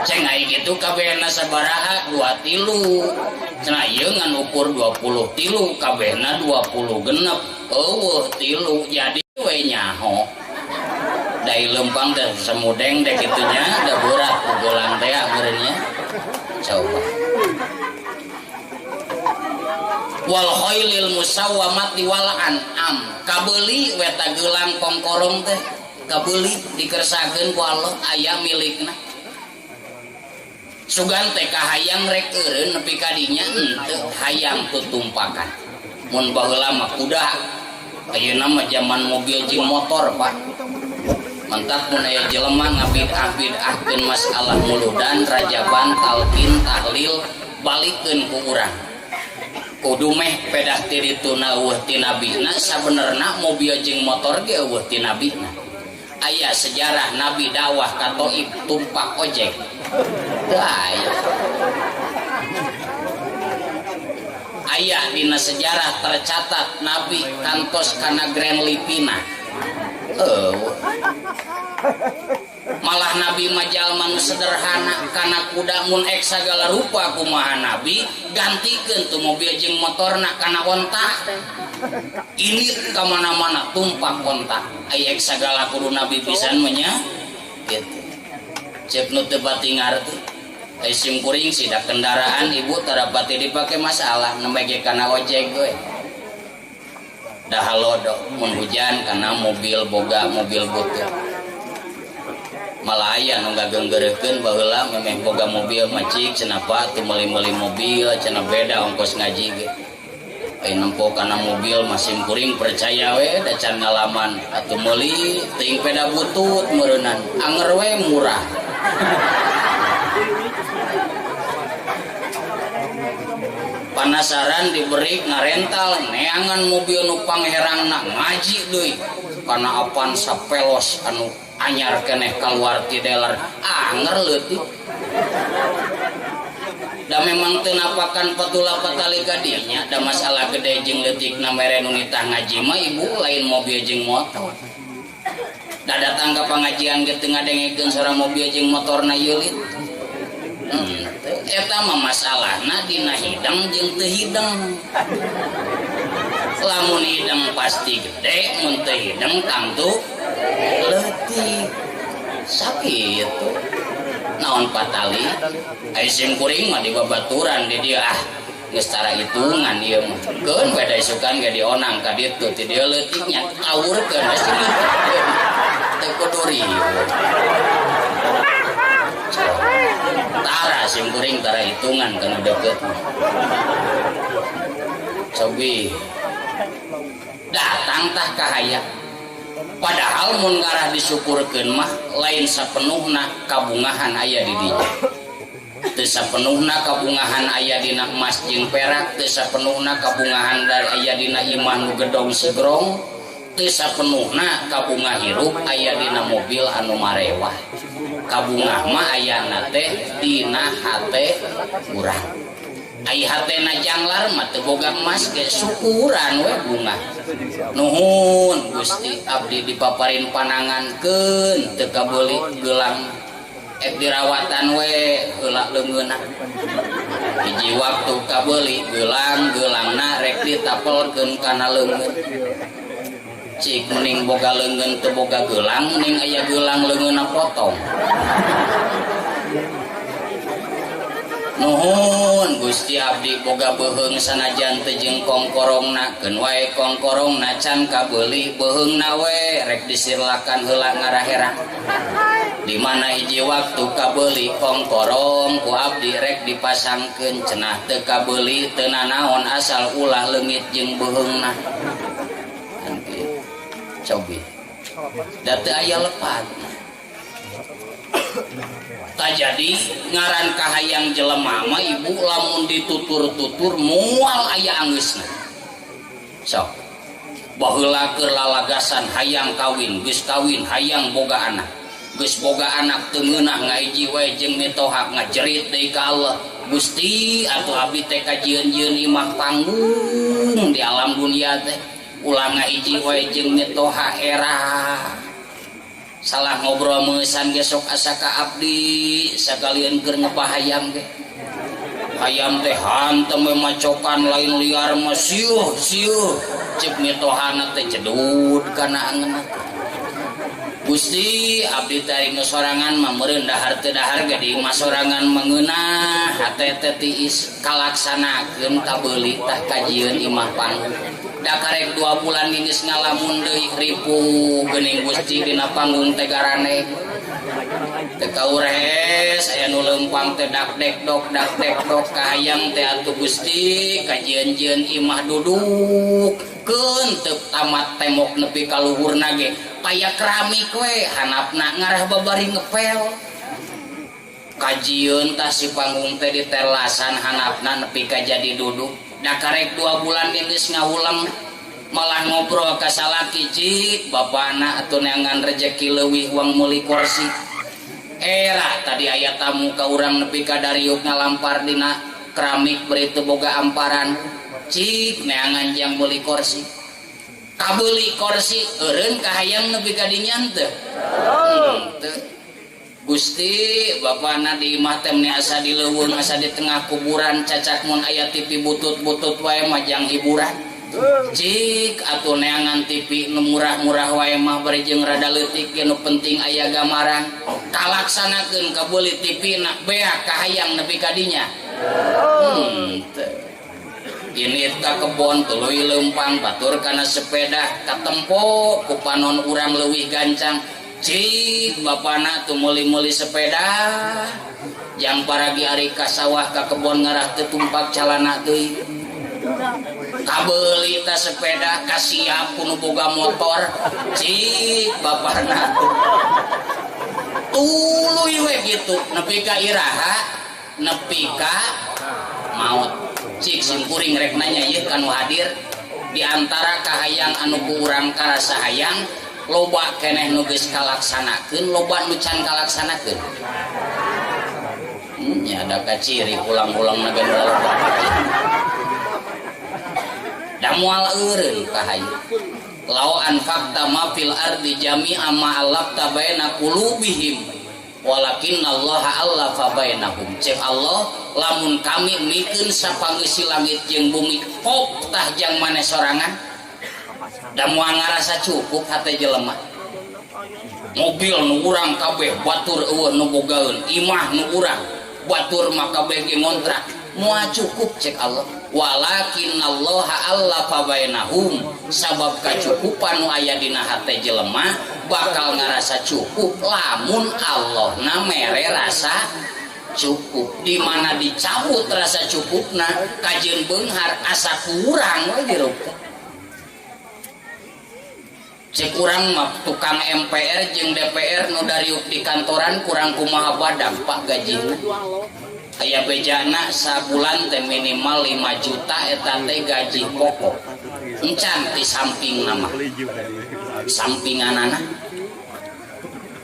ceng ai kitu kabehna sabaraha 2 3 cenah ieu ngan ukur 20 3 kabehna 20 genep eueuh 3 jadi we nyaho dai lempang teh semudeng dek kitunya da berat ugulang teh akhirnya coba wal khailil musawwamati wal an'am kabeuli weta geulang kongkorong teh kabeuli dikersakeun ku Allah aya milikna sugan teh kahayang rek eureun nepi ka dinya henteu hayang tutumpakan mun baheula mah kuda ayeuna mah zaman mobil jeung motor Pak mantap mun aya jelema ngabid-abid ahkeun masalah muludan rajaban talqin tahlil balikeun ku urang kudu meh pedah ti dituna eueuh ti nabina sabenerna mobil jeung motor ge eueuh ti nabina aya sejarah nabi dakwah ka Thaif tumpak ojek teu aya aya dina sejarah tercatat nabi kantos kana Grand Lipina malah nabi majal manu sederhana kana kuda mun ek sagala rupa kumaha nabi gantikeun tu mobil jeung motorna kana onta ini ka mana-mana tumpak onta aya ek sagala kudu nabi pisan menya kitu cep nu teu pati ngarti ai sim kuring sidak kendaraan ibu tara pati dipake masalah nemege kana ojek we dah halodo mun hujan karena mobil boga mobil butut malah aya nu ngagenggeureukeun baheula memeh boga mobil macik cenapa teu meuli-meuli mobil cenah beda ongkos ngaji ge ai nempo kana mobil masing kuring percaya we da can ngalaman atuh meuli teuing peda butut meureunnan anger we murah penasaran diberi ngarental neangan mobil nu pangherangna ngaji deui kana apan sapelos anu anyar keneh kaluar ti dealer anger leutik da memang teu napakan patula patali ka dinya da masalah gede jeung leutikna mere nu nitah ngaji mah ibu lain mobil jeung motor da datang ka pangajian ge teu ngadengekeun sareng mobil jeung motorna yeulit eta mah masalahna dina hidang jeung teu hidang lamun hidang pasti gede mun teu hidang tangtu leutik sakitu naon patali ai sim kuring mah dibabaturan di dieu geus tara hitungan ieu mah keun beda isukan ge dionang ka ditu ti dieu leutiknya awurkeun we sini teu kudu riweuh tara sim kuring tara hitungan kana deukeut cobi datang tah kahaya padahal mun ngarah disyukurkeun mah lain sapenuhna kabungahan aya di dinya teu sapenuhna kabungahan aya dina emas jeung perak teu sapenuhna kabungahan dari aya dina iman nu gedong sigrong teu sapenuhna kabunga hirup aya dina mobil anu marewah kabungah mah ayana teh dina hate urang ai hatena janglar mah teu boga emas ge syukuran we bunga nuhun Gusti abdi dipaparin panangankeun teu kabeuli geulang ek dirawatan we heula leungeunna hiji waktu kabeuli geulangna rek ditapelkeun kana leungeun cik mending boga leungeun teu boga geulang mending aya geulang leungeunna potong Nuhun Gusti abdi boga beheung sanajan teu jeung kongkorongna keun wae kongkorongna can kabeuli beheungna we rek disirlakan heula ngaraherang di mana hiji waktu kabeuli kongkorong ku abdi rek dipasangkeun cenah teu kabeuli teu nanaon asal ulah leungit jeung beheungna cobi da teu aya lepat tak jadi ngaran kahayang jelema mah ibu lamun ditutur-tutur moal aya anggeusna sok baheula keur lalagasan hayang kawin geus kawin hayang boga anak geus boga anak teu ngeunah ngahiji wae jeung mitoha ngajerit deui ka Allah Gusti atuh abdi teh kajieun-jieun imah panggung di alam dunia teh ulah ngahiji wae jeung mitoha era salah ngobrol meusan ge sok asa ka abdi sakalian keur ngepahayam ge hayam teh hantem macokan lain liar mah sieuh cek mitohana teh jedud kana angeunna Gusti abdi teh sorangan mah meureun dahar teu dahar ge di imah sorangan mengeunah hate teh tiis kalaksanakeun kabeuli tah kajieun imah panggung da karek 2 bulan geus ngalamun deui ripu geuning Gusti dina panggung teh garane teu kaures aya nu leumpang teh dak-dek dok kahayang teh atuh Gusti kajieun-jieun imah duduk keun teu tamat temok nepi ka luhurna ge aya keramik we hanapna ngarah babari ngepel kajieun tah si panggung teh diterlasan hanapna nepi ka jadi duduk da karek 2 bulan geus ngawulang malah ngobrol ka salaki cik bapana atuh neangan rejeki leuwih uang meuli kursi era tadi aya tamu ka urang nepi ka dariuk ngalampar dina keramik beri teu boga amparan cik neangan jang meuli kursi kabeuli kursi eureun kahayang nepi ka dinyan teu Gusti bapana di imah teh asa di leuweung asa di tengah kuburan cacak mun aya TV butut-butut wae majang hiburan cik atuh neangan TV nu murah-murah wae mah bari jeung rada leutik ge nu penting aya gamaran kalaksanakeun kabeuli TV na beak kahayang nepi ka dinya ini ka kebon tuluy leumpang batur kana sepeda katempo ku panon urang leuwih gancang cik bapana tuh meuli-meuli sepeda yang paragi ari ka sawah ka kebon ngarah teu tumpak calana teuing kabeuli ta sepeda kasiap kuno boga motor cik bapana tuluy we kitu nepi ka iraha nepi ka maot cik simkuring rek nanya ieu kanu hadir di antara kahayang anu ku urang karasa hayang loba keneh nu geus kalaksanakeun loba nu can kalaksanakeun nya ada kaciri ulang-ulang na gen loba da moal eureun kahayu law anfaqta ma fil ardi jami'a ma alafta baina qulubihim walakinnallaha allafa bainahum cek Allah lamun kami mikeun sapangeussi langit jeung bumi pop tah jang maneh sorangan da moal ngarasa cukup hate jelema mobil nu urang kabeh batur eueuh nu bogaeun imah nu urang batur mah kabeh ge ngontrak moal cukup cek Allah walakinnallaha allafa bainahum sabab kacukupan nu aya dina hate jelema bakal ngarasa cukup lamun Allah na mere rasa cukup di mana dicabut rasa cukupna kajeun beunghar asa kurang we dirupa cek urang mah tukang MPR jeung DPR nu dariuk di kantoran kurang kumaha badag pak gajina aya bejana sabulan teh minimal 5 juta eta teh gaji pokok encan di samping nama sampinganana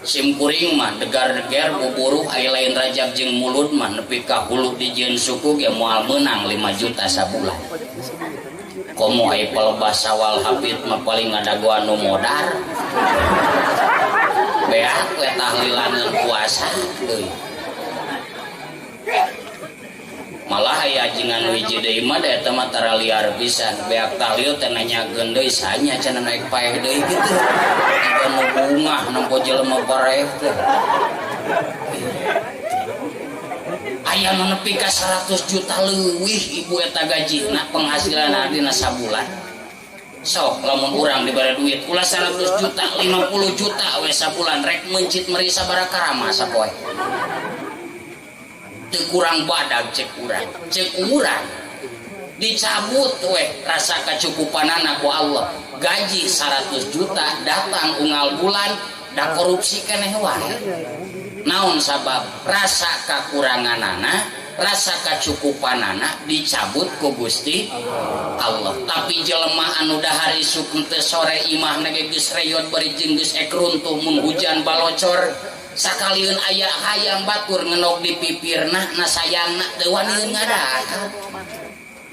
simkuring mah degar-degar buburu aya lain rajab jeung mulut mah nepi ka hulu dijieun suku ge moal meunang 5 juta sabulan komo aya pelebas sawal hafid mah paling ngadago anu modar beak we tahlilan puasa teuing malah aya jingan wiji deui mah da eta mah tara liar pisan beak tahlil teh nanyakeun deui sanya cenah naik paeh deui kitu tiba nu bungah nempo jelema pareh teh aya nu nepi ka 100 juta leuwih ibu eta gajina penghasilan dina sabulan. Sok lamun urang dibere duit ulah 100 juta 50 juta we sabulan rek mencit meri sabaraha karama sapoe. Teu kurang badag cek urang dicabut weh rasa kecukupanana ku Allah. Gaji 100 juta datang unggal bulan da korupsi keneh wae. Naon sabab rasa kakuranganana, rasa kecukupanana dicabut ku Gusti Allah. Tapi jelema anu dahar isuk teu sore imah nage geus reyot bari jeung geus ek runtuh mun hujan balocor sakalieun aya hayang batur ngenog di pipirna na sayangna teu wani ngadakan.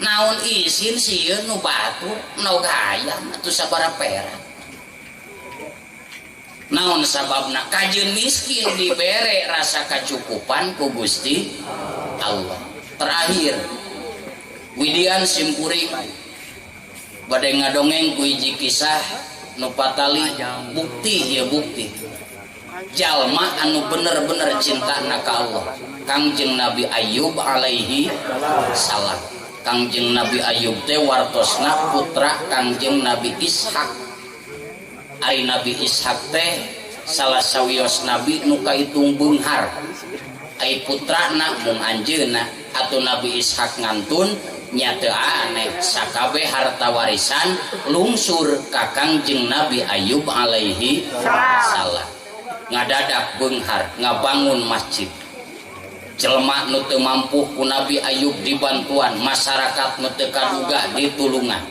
Naon isin sieun nu batur nog hayang atuh sabaraha perak. Naon sababna kajeun miskin dibere rasa kecukupan ku Gusti Allah. Terakhir Widian Simpuring bade ngadongeng ku hiji kisah nu patali bukti ya bukti jalma anu bener-bener cintana ka Allah. Kangjeng Nabi Ayub alaihi salam. Kangjeng Nabi Ayub teh wartosna putra Kangjeng Nabi Ishak. Ari Nabi Ishak teh salah sawios nabi nu kaitung beunghar. Ai putrana mung anjeunna atuh Nabi Ishak ngantun nya teu aneh sakabeh harta warisan lungsur ka Kangjeng Nabi Ayub alaihi salam. Ngadadak beunghar ngabangun masjid. Jelema nu teu mampu ku Nabi Ayub dibantuan, masyarakat nu teu kaduga ditulungan.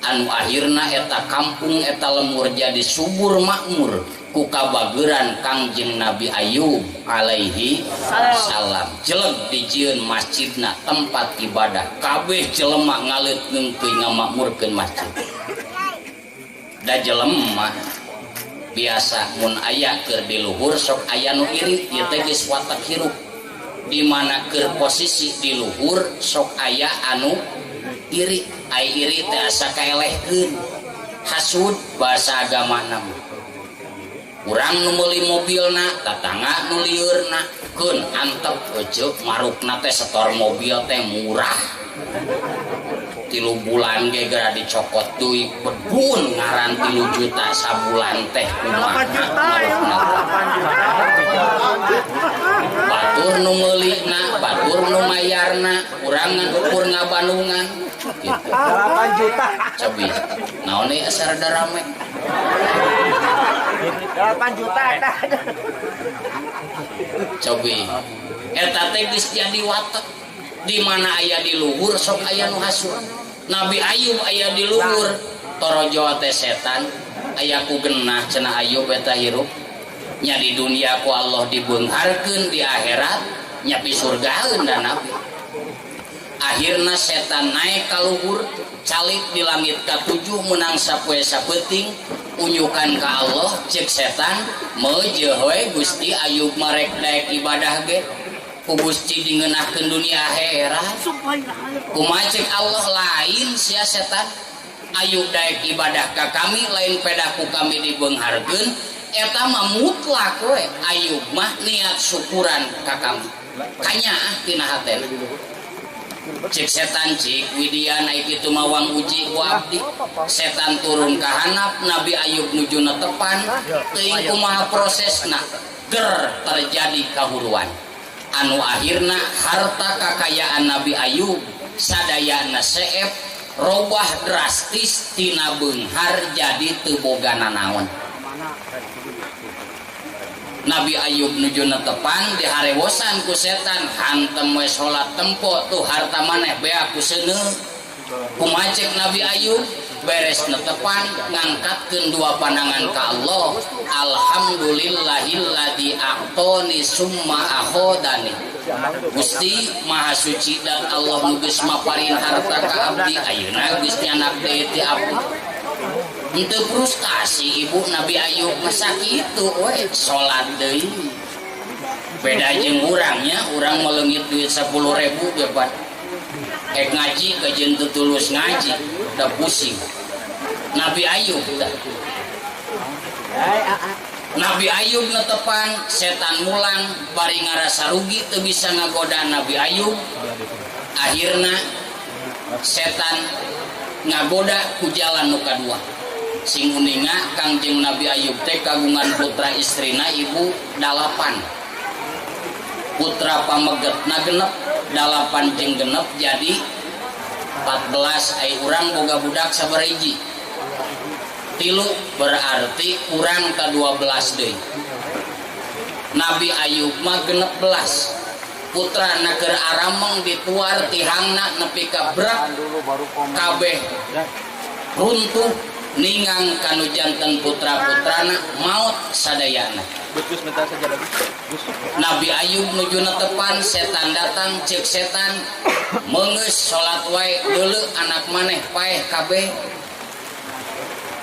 Anu akhirna eta kampung eta lemur jadi subur makmur ku kabageran Kangjeng Nabi Ayub alaihi salam. Jeleg dijieun masjidna tempat ibadah, kabeh jelema ngaleutkeun teuing ngamakmurkeun masjid. Da jelema biasa mun aya keur di luhur sok aya nu iri, ieu teh geus watak hirup. Di mana keur posisi di luhur sok aya anu iri. Ai iri teh asa kaelehkeun, hasud bahasa agama nama. Urang nu meuli mobilna, tatangga nu liurna, keun antep euceuk marukna teh setor mobil teh murah. 3 bulan ge gara dicokot deui bedun ngaran 3 juta sabulan teh kumaha marukna. Batur nu meulina, batur nu mayarna, urang ngan ukur ngabandungan. Gitu. 8 juta. Cobi, naon ieu asa rada rame. 8 juta eta. Cobi, eta teh geus jadi watek. Di mana aya di luhur sok aya nu hasud. Nabi Ayub aya di luhur, torojo teh setan, aya ku genah cenah Ayub eta hirup. Nya di dunia ku Allah dibeungharkeun, di akhirat nya pi surgaeun da nabi. Akhirna setan naik ka luhur, calik di langit ka-7 menang sapoe sapeuting, unyukan ka Allah cek setan, meujeuh we Gusti Ayub marek daek ibadah ge. Ku Gusti dingeunahkeun dunia akhirat. Kumaha cek Allah lain sia setan. Ayub daek ibadah ka kami lain pedah ku kami dibeungharkeun, eta mah mutlak we. Ayub mah niat syukuran ka kami. Kanyaah tina hatena. Cek setan cik Widian ai kitu mawang uji ku abdi. Setan turun ka handap Nabi Ayub nuju netepan, teuing kumaha prosesna ger terjadi kahuruan. Anu akhirna harta kakayaan Nabi Ayub sadayana seep robah drastis tina beunghar jadi teu boga nanaon. Nabi Ayub nuju netepan diharewosan ku setan, hantem we salat tempo tuh harta maneh bea ku seuneu. Kumaha cek Nabi Ayub beres netepan ngangkatkeun 2 pandangan ka Allah, alhamdulillahilladzi a'toni summa akhodani. Gusti maha suci dan Allah nu geus maparin harta ka abdi, ayeuna geus nyanak deui ti abdi. Henteu frustasi ibu Nabi Ayub masa kitu we salat deui. Beda jeung urangnya, urang meleungit duit 10.000 ge Pak. Ek ngaji kajeun teu tulus ngaji, da pusing. Nabi Ayub tah. Nabi Ayub netepan setan mulang bari ngarasa rugi teu bisa ngagoda Nabi Ayub. Akhirna setan ngagoda ku jalan nu kadua. Sing uninga Kangjeng Nabi Ayub teh kagungan putra istrina ibu 8. Putra pamegetna genep 8 jeung genep jadi 14. Ai urang boga budak sabariji 3 berarti kurang ke 12 deui. Nabi Ayub mah 16 putra keur arameng dituar tihangna nepi ka brak kabeh runtuh ningang kanu janten putra-putrana maut sadayana. Nabi Ayub nuju netepan setan datang cek setan meungeus salat wae deuleu anak maneh paeh kabeh.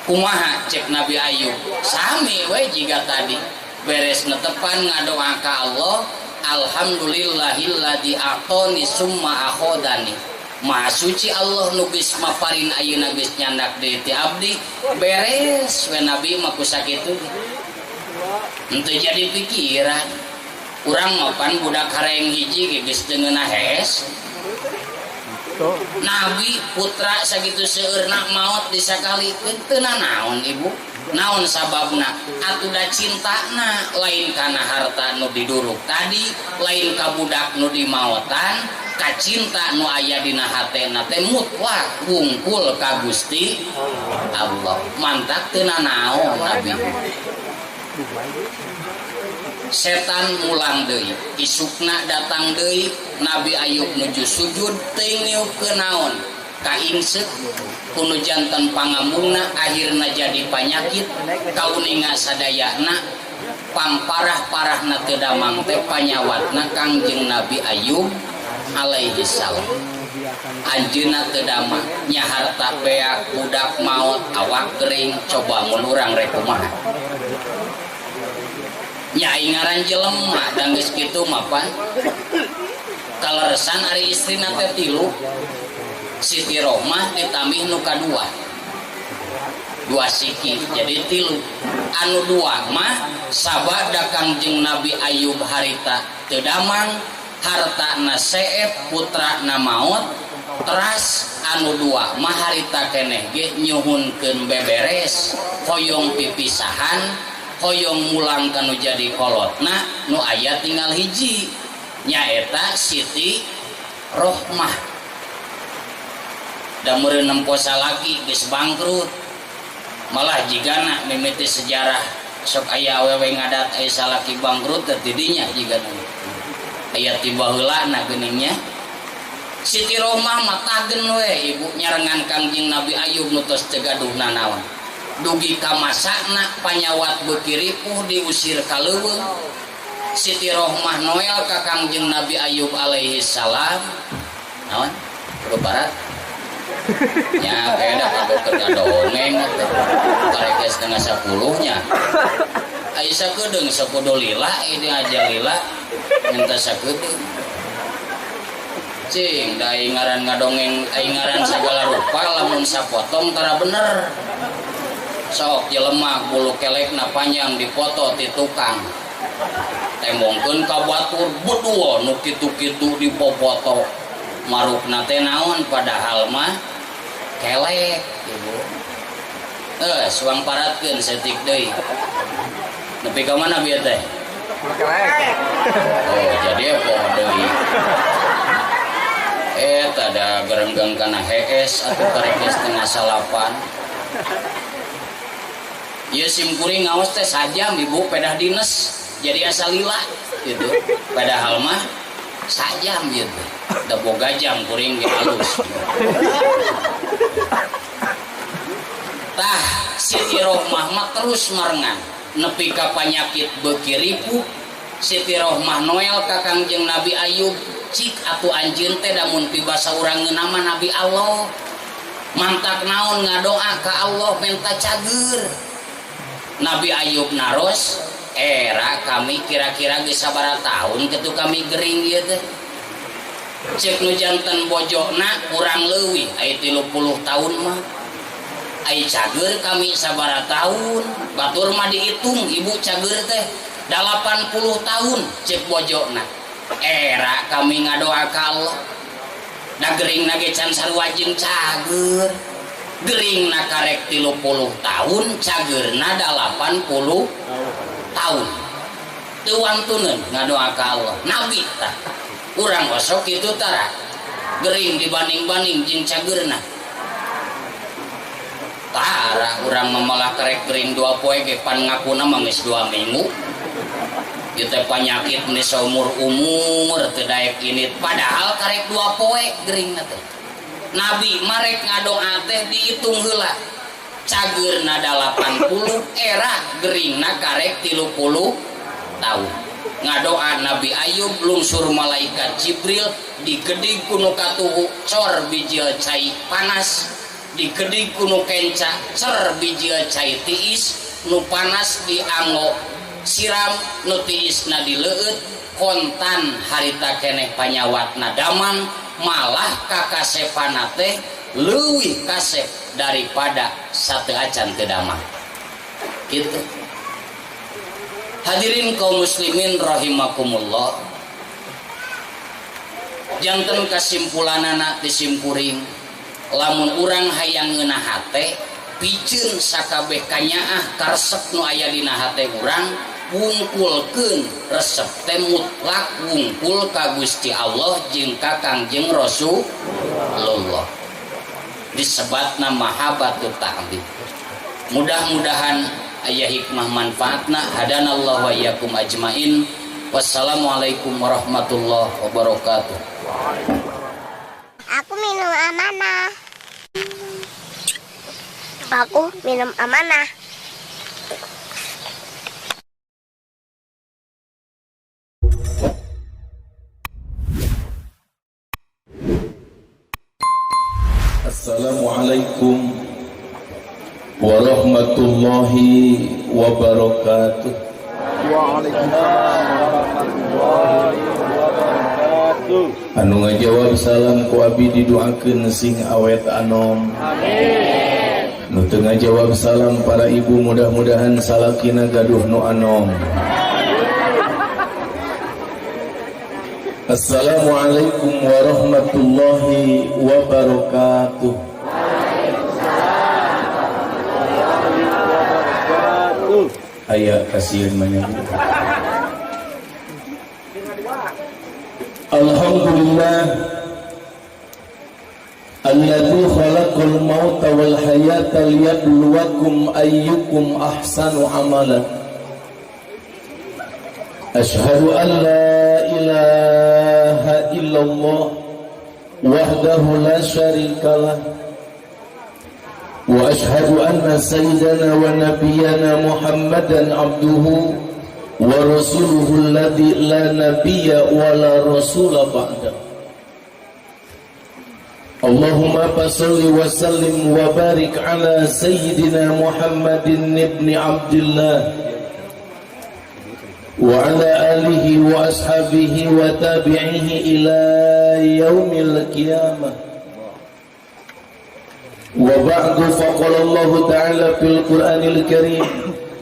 Kumaha cek Nabi Ayub sami we jiga tadi beres netepan ngadoa ka Allah alhamdulillahilladzi aqoni summa akhodani. Maha suci Allah nu geus maparin ayeuna geus nyandak deui ti abdi beres we Nabi mah ku sakitu henteu jadi pikiran urang mapan budak hareng hiji geus teu ngeunah hees. Nabi putra sagitu seueurna maot disakalikeun teu naon ibu naon sababna atuh da cintana lain kana harta nu diduruk tadi lain ka budak nu dimaotan ka cinta nu aya dina hatena teh mutlak wungkul ka Gusti Allah mantak teu naon Nabi. Setan mulang deui isukna datang deui Nabi Ayub nuju sujud teuing niupkeun naon kaingseuk kuno janten pangamungna akhirna jadi panyakit kauninga sadayana pangparah-parahna teu damang teh panyawatna Kangjeng Nabi Ayub alaihi salam. Anjeunna teu damang nya harta beak budak maot awak kering coba mun urang rek kumaha nya ngaran jelema dan geus kitu mapan kaleresan ari istrina teh 3 Siti Rohmah ditambih nu kadua 2 siki jadi 3 anu 2 mah sabada Kangjeng Nabi Ayub harita teu damang hartana seep putrana maot teras anu 2 mah harita keneh ge nyuhunkeun beberes hoyong pipisahan hoyong mulang kanu jadi kolotna nu aya tinggal hiji nyaeta Siti Rohmah. Da meureun nempo salaki geus bangkrut malah jigana mimiti sejarah sok aya awewe ngadat aya salaki bangkrut teh tidinya jigana aya tiba heulana geuningnya Siti Rohmah mah tagen we ibu nyarengan Kangjeng Nabi Ayub nu tos teu gaduhna naon dugi ka masakna panyawat beuki ripuh diusir ka leuweung. Siti Rohmah noel ka Kangjeng Nabi Ayub alaihi salam naon ke barat nya kayak da kadokeun kadongeng karek geus tengah 10 nya aya sakedeung sakudu lila ini aja lila minta sakedeung cing da ngaran ngadongeng ngaran segala rupa lamun sapotong tara bener sok jelema bulu kelekna panjang dipoto ti tukang tembongkeun ka batur beuduo nu kitu-kitu dipopoto marukna teh naon padahal mah kelek ibu suang paratkeun setik deui nepi ka mana bieu teh kelek oh jadi apa deui tada gerenggang kana hees atuh karek geus tengah 8 ieu sim kuring ngaos teh sajam ibu pedah dinas jadi asal lila gitu padahal mah sajam gitu da boga jam kuring ge halus tah Siti Rohmah mah terus marengan nepi ka panyakit beuki ripuh Siti Rohmah noel ka Kangjeng Nabi Ayub cik atuh anjeun teh damun pibasa urang ngeunama Nabi Allah mantak naon ngadoa ka Allah minta cager Nabi Ayub naros era kami kira-kira geus sabaraha taun kitu kami gering ieu teh cek nu janten bojona kurang leuwih aya 30 taun mah ai cager kami sabara tahun batur mah dihitung ibu cager teh 80 tahun cek bojona era kami ngadoa ka Allah da gering na ge can sarua jeung cager gering na karek 30 tahun cagerna 80 tahun teu wantuneun ngadoa ka Allah nabi tah urang osok kitu tara gering dibanding-banding jeung cagerna tara urang mamalah karek gering 2 poe ge pan ngakuna mah geus 2 minggu ieu teh panyakit ni seumur-umur teu daek ini padahal karek 2 poe geringna teh nabi marek ngadoa teh dihitung heula cageurna 80 era geringna karek 30 tahun ngadoa Nabi Ayub lungsur malaikat Jibril digedig kuno katuhu cor biji cai panas digedig kuno kenca cer biji cai tiis nu panas dianggo siram nu tiisna dileueut kontan harita keneh panyawatna daman malah kakasepana teh leuwih kasep daripada satu acan teu damang kitu. Hadirin kaum muslimin rahimakumullah, janten kasimpulanana disimpuring lamun urang hayang ngeunah hate piceun sakabeh kanyaah karesep nu aya dina hate urang wungkulkeun resep teh mutlak wungkul ka Gusti Allah jeung ka Kangjeng Rasulullah disebatna mahabbatut ta'zim. Mudah-mudahan aya hikmah manfaatna hadanallahu wa iyyakum ajmain. Wassalamualaikum warahmatullahi wabarakatuh. Aku minum amanah. Aku minum amanah. Assalamualaikum warahmatullahi wabarakatuh. Anu ngajawab salam ku abi didoakeun sing awet anom. Amin. Nu teu ngajawab salam para ibu mudah-mudahan salakina gaduh nu anom. Assalamualaikum warahmatullahi wabarakatuh. Aya kasihan banyak. Alhamdulillah alladzi khalaqal mauta wal hayata liyabluwakum ayyukum ahsanu amala. Asyhadu an la ilaha illallah wahdahu la syarikalah wa ashhadu anna sayyidana wa nabiyyana Muhammadan abduhu wa rasuluhu alladhi la nabiyya wa la rasula ba'da. Allahumma salli wa sallim wa barik ala sayyidina Muhammadin ibn Abdullah wa ala alihi wa ashabihi wa tabi'ihi ila yaumil qiyamah. Wa ba'du faqala Allah ta'ala fil Qur'anil Karim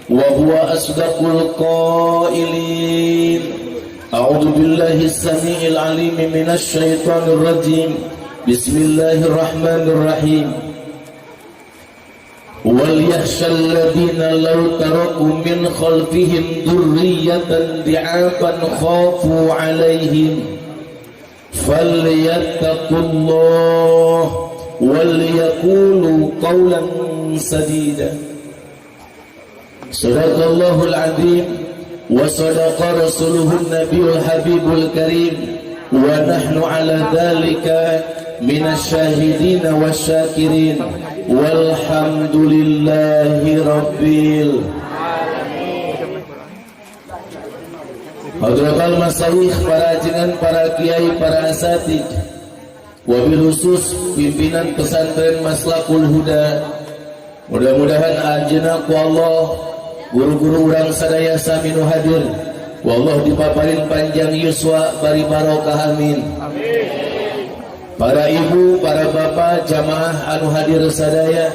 wa huwa asdaqul qailin. A'udzu billahi as-sami'il 'alim minasy syaithanir rajim. Bismillahirrahmanirrahim. وَلْيَخْشَى الَّذِينَ لَوْ تَرَكُوا مِنْ خَلْفِهِمْ ذُرِّيَّةً ضِعَافًا خَافُوا عَلَيْهِمْ فَلْيَتَّقُوا اللَّهَ وَلْيَقُولُوا قَوْلًا سَدِيدًا. Sadaqallahul azim wa sadaqa rasuluhun nabiyul habibul karim wa nahnu ala dhalika minasyahidin wasyakirin walhamdulillahi rabbil alamin. Hadratul masyayikh, para ajengan, para kiai, para asatidz, wabil khusus pimpinan pesantren Maslakul Huda, mudah-mudahan anjeunna ku Allah guru-guru urang sadaya sami nu hadir wallah dipaparin panjang yuswa bari barokah amin. Para ibu, para bapak, jamaah anu hadir sadaya,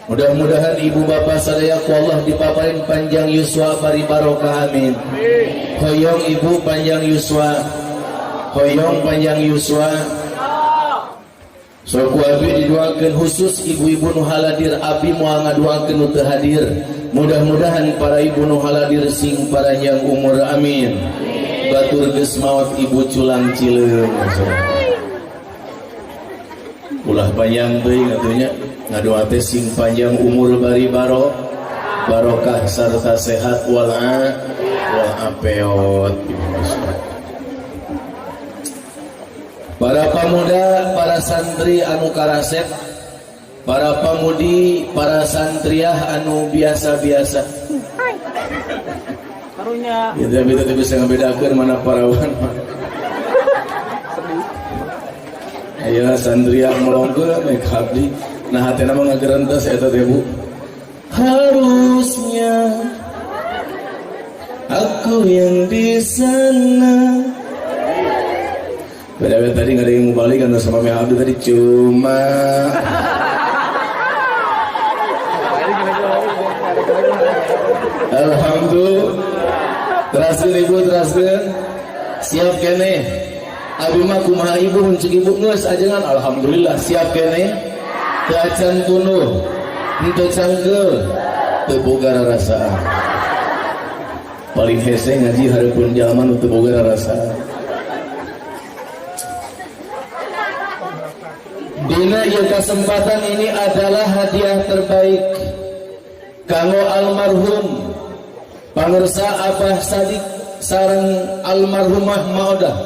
Mudah-mudahan ibu bapak sadaya ku Allah dipaparin panjang yuswa bari barokah amin. Hoyong ibu panjang yuswa, hoyong panjang yuswa. So ku abi didoakeun khusus ibu-ibu nu haladir, abi moal ngadoakeun nu teu hadir. Mudah-mudahan para ibu nu haladir sing paranjang umur amin. Batur geus maot ibu culang cileung. Ulah panjang teuing atunya. Ngadoa teh sing panjang umur bari barokah serta sehat wal afiat. Para pemuda, para santri anu karasep, para pamudi, para santriah anu biasa-biasa. Karunya. Kita bisa ngebedakeun mana parawan. Aya santriah melongkeun naik abdi. Nah hati nama ngagerentas eta teh Bu. Harusnya aku yang di sana. Beda tadi nggak ada yang mau balik karena sama Mia Abdi tadi cuma. Alhamdulillah. Teraskeun ibu teraskeun. Siap kene. Abi mah kumaha ibu muncul ibu geus ajengan alhamdulillah siap kene. Acan kuno, untuk canggel, teboga rasa. Paling hese ngaji harapun zaman untuk teboga rasa. Dina ieu kesempatan ini adalah hadiah terbaik kanggo almarhum pangersa Abah Sadik sareng almarhumah Maodah.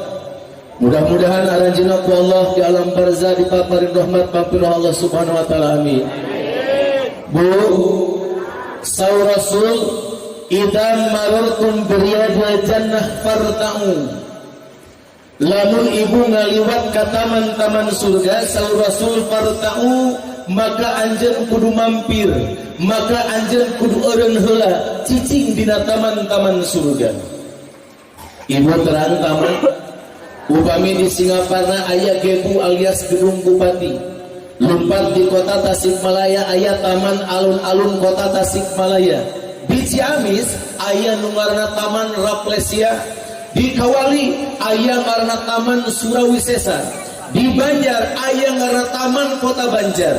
Mudah-mudahan aranjeunna ku Allah di alam barzah dipaparin rahmat pampirah Allah Subhanahu wa taala amin. Bu saur Rasul idza marartum biriyadil jannah farta'u. Lamun ibu ngaliwat ka taman-taman surga saur Rasul farta'u maka anjeun kudu mampir, maka anjeun kudu eureun heula cicing dina taman-taman surga. Ibu terang taman upami di Singaparna aya Gebu alias Gedung Bupati. Lompat di kota Tasikmalaya aya Taman Alun-alun kota Tasikmalaya. Di Ciamis aya nu ngaranna Taman Raplesia. Di Kawali aya ngaranna Taman Surawisesa. Di Banjar aya ngaranna Taman Kota Banjar.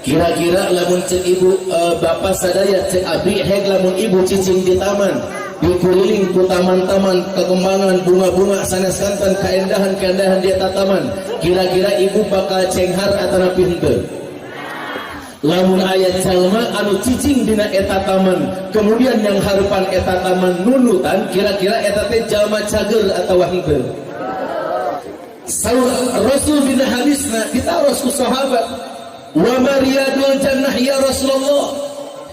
Kira-kira lamun cek ibu bapak sadaya cek abdi heg lamun ibu cicing di taman dikeliling ku taman-taman kekembangan bunga-bunga sanes santan keindahan-keindahan di eta taman, kira-kira ibu bakal cenghar atau henteu? Lamun aya jalma anu cicing dina eta taman kemudian yang harupan eta taman nunutan, kira-kira eta teh jalma cager atau henteu? Saur Rasul dina hadisna ditaros ku sahabat, wa mariyadul jannah ya Rasulullah,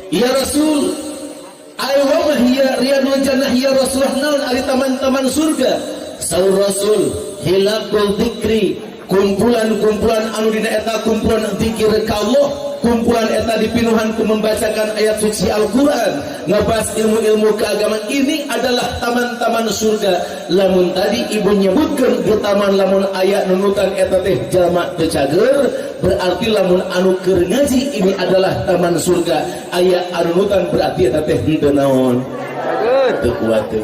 ya Rasul ayo hiya riyadul jannah ya Rasulullah, naon ari taman-taman surga? Saur Rasul hilakul dzikri, kumpulan-kumpulan anu dina eta kumpulan zikir ka Allah, kumpulan eta dipinuhan ku membacakan ayat suci Al-Qur'an, ngabahas ilmu-ilmu keagamaan. Ini adalah taman-taman surga. Lamun tadi ibu nyebutkeun di taman lamun aya nunutan eta teh jalma teu cager, berarti lamun anu keur ngaji ini adalah taman surga. Aya anu nunutan berarti eta teh henteu naon? Cager. Teu kuat teh.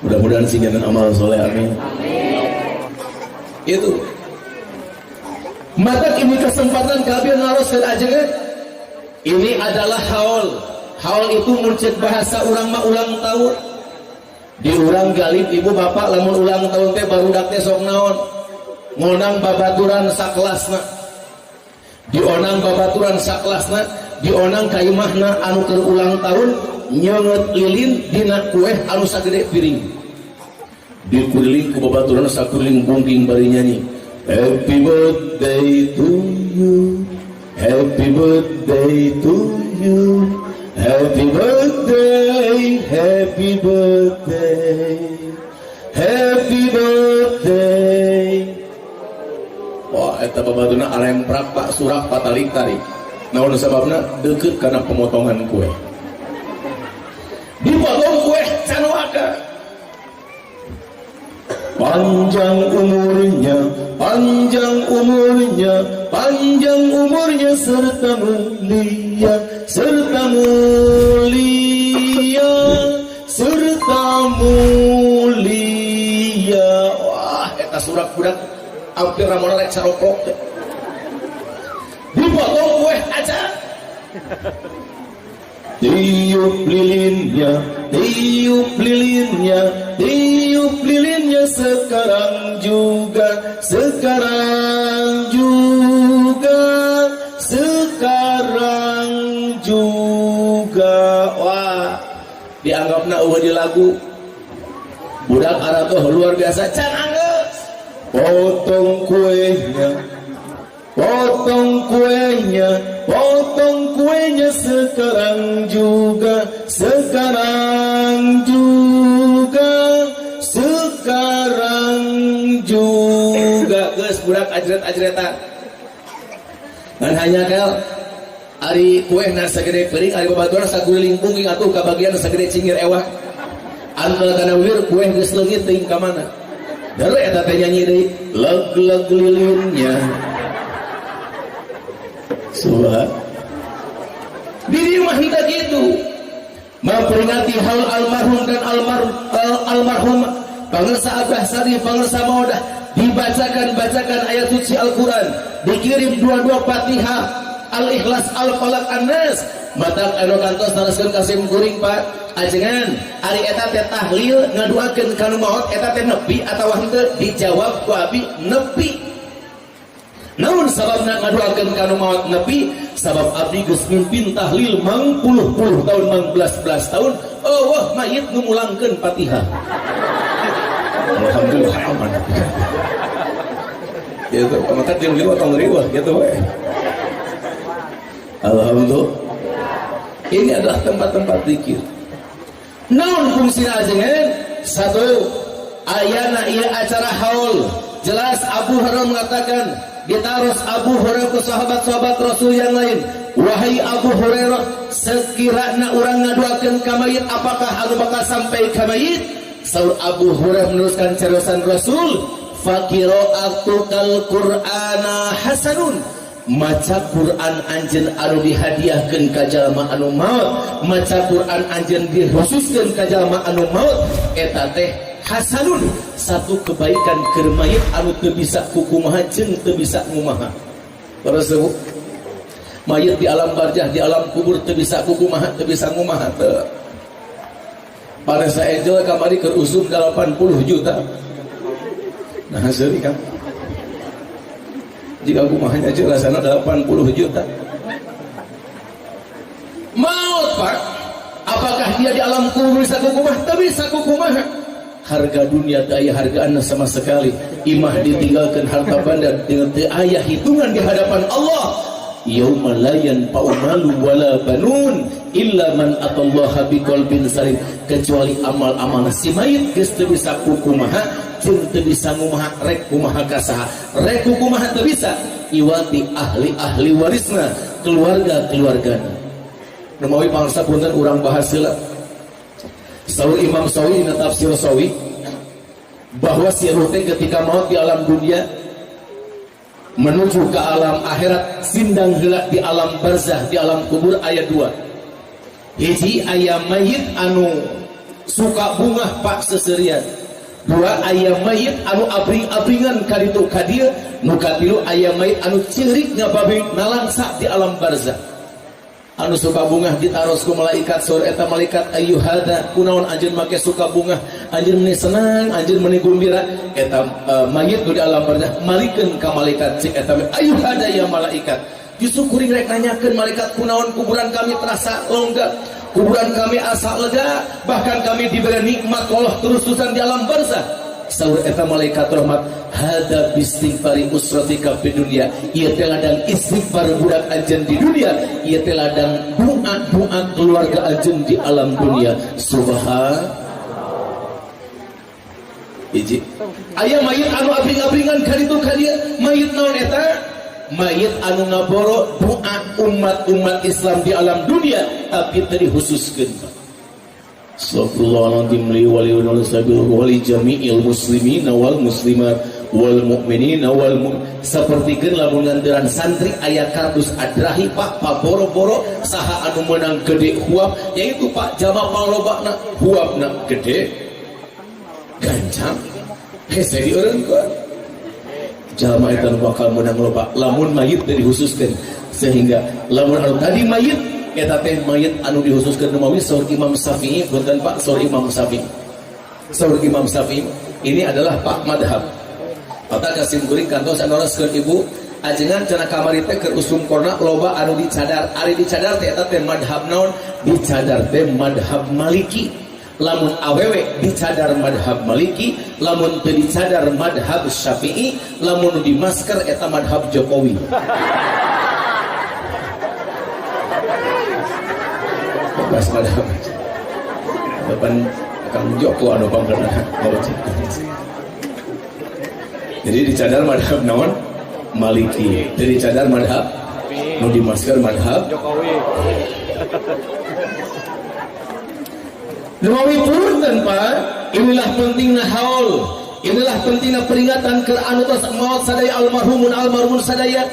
Mudah-mudahan singgatan amal soleh amin. Itu. Maka ini kesempatan kami naroskeun ajengan. Ini adalah haul. Haul itu muncul bahasa urang mah ulang tahun. Di urang galib ibu bapak lamun ulang tahun teh barudak teh sok naon? Ngonang babaturan sakelasna. Dionang babaturan sakelasna, dionang ka imahna anu keur ulang tahun nyeungeut lilin dina kueh anu sagede piring. Dikeliling ku babaturan sakeliling bungking bari nyanyi. Happy birthday to you, happy birthday to you, happy birthday, happy birthday, happy birthday. Wah, eta babatuna alemprak pak surak patalik tarik. Naon sababna? Deukeut kana pemotongan kue. Dipotong kue canoaka. Panjang umurnya, panjang umurnya, panjang umurnya serta mulia, serta mulia, serta mulia. Wah, eta surat budak hampir ramona rek sarokok teh. Dipotong kue aja. Tiup lilinnya, tiup lilinnya, tiup lilinnya sekarang juga, sekarang juga, sekarang juga. Wah, dianggapna eueuh di lagu. Budak Arab tuh luar biasa, can anggeus. Potong kuenya, potong kuenya, potong kuenya sekarang juga, sekarang juga, sekarang juga. Geus budak ajret-ajretan. Dan hanya kel ari kue na sagede peuring, ari babaturan saguling pungking atuh kabagian sagede cingir ewah. Anu kana wir kue geus leungit teuing ka mana? Daru eta teh nyanyi deui, leg-leg lilinnya. Subhan. Diri mah hingga gitu. Memperingati haul almarhum dan almarhum pangersa Abah Sari, pangersa Maudah, dibacakan ayat suci Al-Quran, dikirim dua Fatihah, Al-Ikhlas, Al-Falaq, An-Nas. Matak anu kantos naraskeun kasim kuring Pak ajengan ari eta teh tahlil ngaduakeun kana maot eta teh nepi atawa henteu? Dijawab ku abi nepi. Namun sababna ngaduakeun kana maot nepi sabab abdi geus mimpin tahlil mang puluh tahun, mang belas tahun. Oh wah mayit nu mulangkeun Fatihah. Alhamdulillah aman. Gitu, maka dieu tong riweuh gitu we. Alhamdulillah. Ini adalah tempat-tempat zikir. Naon fungsina ajengan? Satu, ayana ieu acara haul. Jelas Abu Hurairah mengatakan, ditaros Abu Hurairah ke sahabat-sahabat Rasul yang lain. Wahai Abu Hurairah, sekiranya orang ngaduakeun ka mayit, apakah anu bakal sampai ka mayit? Saur Abu Hurairah meneruskan ceritaan Rasul, faqira'atukal Qur'ana hasanun. Maca Quran anjeun anu dihadiahkeun ka jalma anu maot, maca Quran anjeun dikhususkeun ka jalma anu maot, eta teh hasanun, satu kebaikan keur mayit anu teu bisa kukumaha jeung teu bisa ngumaha. Para sepuh, mayit di alam barzah, di alam kubur teu bisa kukumaha, teu bisa ngumaha teu. Pada saya jual kamari keur usum 80 juta. Nah, seuri kan. Jika kumahanya jelas sana 80 juta. Maut Pak, apakah dia di alam kubur bisa kukumah? Tak bisa kukumah. Harga dunia tak aya hargaan sama sekali. Imah ditinggalkan harta benda dengan tak aya hitungan di hadapan Allah. Yauma la yanfa'u malun wala banun illa man atallaha biqalbin salim. Kecuali amal-amal si mayit geus teu bisa kukumaha, jeung teu bisa ngumaha rek kumaha kasaha. Rek kumaha teu bisa iwati ahli warisna, keluargana. Namawi pangsa punten urang bahas heula. Saur Imam Sawi dina tafsir Sawi bahwa si ruh teh ketika maut di alam dunia menuju ke alam akhirat sindang heula di alam barzah, di alam kubur aya 2. Hiji aya mayit anu suka bunga Pak seserian. 2 aya mayit anu abring-abringan ka ditu ka dieu. Nu katilu aya mayit anu ceurik ngababing nalangsa di alam barzah. Anu suka bunga ditaros ku malaikat, saur eta malaikat ayyuhada, kunaon anjeun make suka bunga, anjeun meuni senang, anjeun meuni gembira. Eta mayit nu di alam barzah malikeun ka malaikat cik eta ayyuhada ya malaikat. Justru kuring rek nanyakeun malaikat, kunaon kuburan kami terasa longgar, kuburan kami asa lega, bahkan kami diberi nikmat Allah terus-terusan di alam barzah. Saur eta malaikat rahmat, hada bistighfari usratika fi dunya. Ieu teh ladang istighfar budak anjeun di dunia, ieu teh ladang doa keluarga anjeun di alam dunia. Subhan. Hiji aya mayit anu abring-abringan ka ditu ka dieu, mayit naon eta? Mayit anu ngaboro doa umat Islam di alam dunia tapi tadi khususkeun. Astagfirullahaladzim li wali jami'il muslimin wal muslimat wal mu'minina sapertikeun lamun nganturan santri aya kardus adrahi Pak paboro-boro saha anu meunang gede huap yaitu Pak jama panglobana huapna gede gancang hese dieureunkeun jama eta nu bakal meunang loba lamun mayit teh dihususkeun sehingga lamun anu tadi mayit eta teh mayit anu dihususkeun numawi saur Imam Syafi'i punten Pak saur Imam Syafi'i ini adalah Pak madhab Pata kasim kuring kantos anoroskeun ibu ajengan cenah kamari teh keur usum korna loba anu dicadar ari dicadar teh eta teh madhab naon dicadar teh madhab Maliki lamun awewe dicadar madhab Maliki lamun teu dicadar madhab Syafi'i lamun di masker eta madhab Jokowi bebas madhab depan Kang Joko anu pangkana jadi dicadar madhab naon Maliki jadi dicadar madhab nu di masker madhab Jokowi numawi punten Pak inilah pentingna haul inilah pentingna peringatan ke anu tos maot sadaya almarhumun sadaya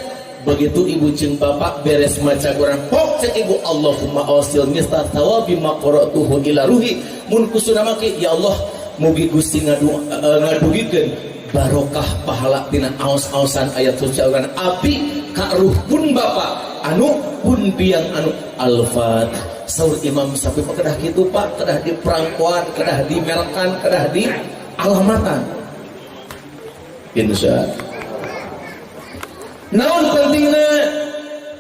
begitu ibu jeung bapak beres maca Quran pok cek ibu Allahumma awsil mistar tawabi maqaratuhu ila ruhi mun kusuna make ya Allah mugi Gusti ngadugikeun barokah pahala tina aos-aosan ayat suci Al-Qur'an api ka ruh pun bapak anu pun biang anu al-fat saur Imam Syafi'i kedah kitu Pak kedah di perangkuan kedah di merkan kedah di alamatan insya naon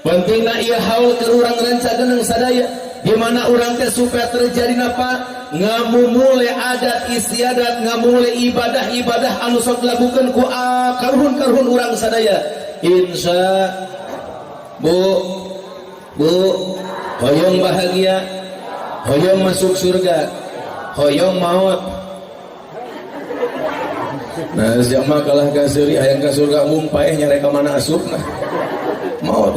pentingna ieu haul ke urang rancakeun sadaya di mana urang teh supaya terjadi napa ngamumule adat istiadat ngamumule ibadah anu sok dilakukeun ku karuhun urang sadaya insya Bu hoyong bahagia hoyong masuk surga hoyong maut nah siapa kalah ka seuri hayang ka surga umum paeh nyare ka mana asupna maut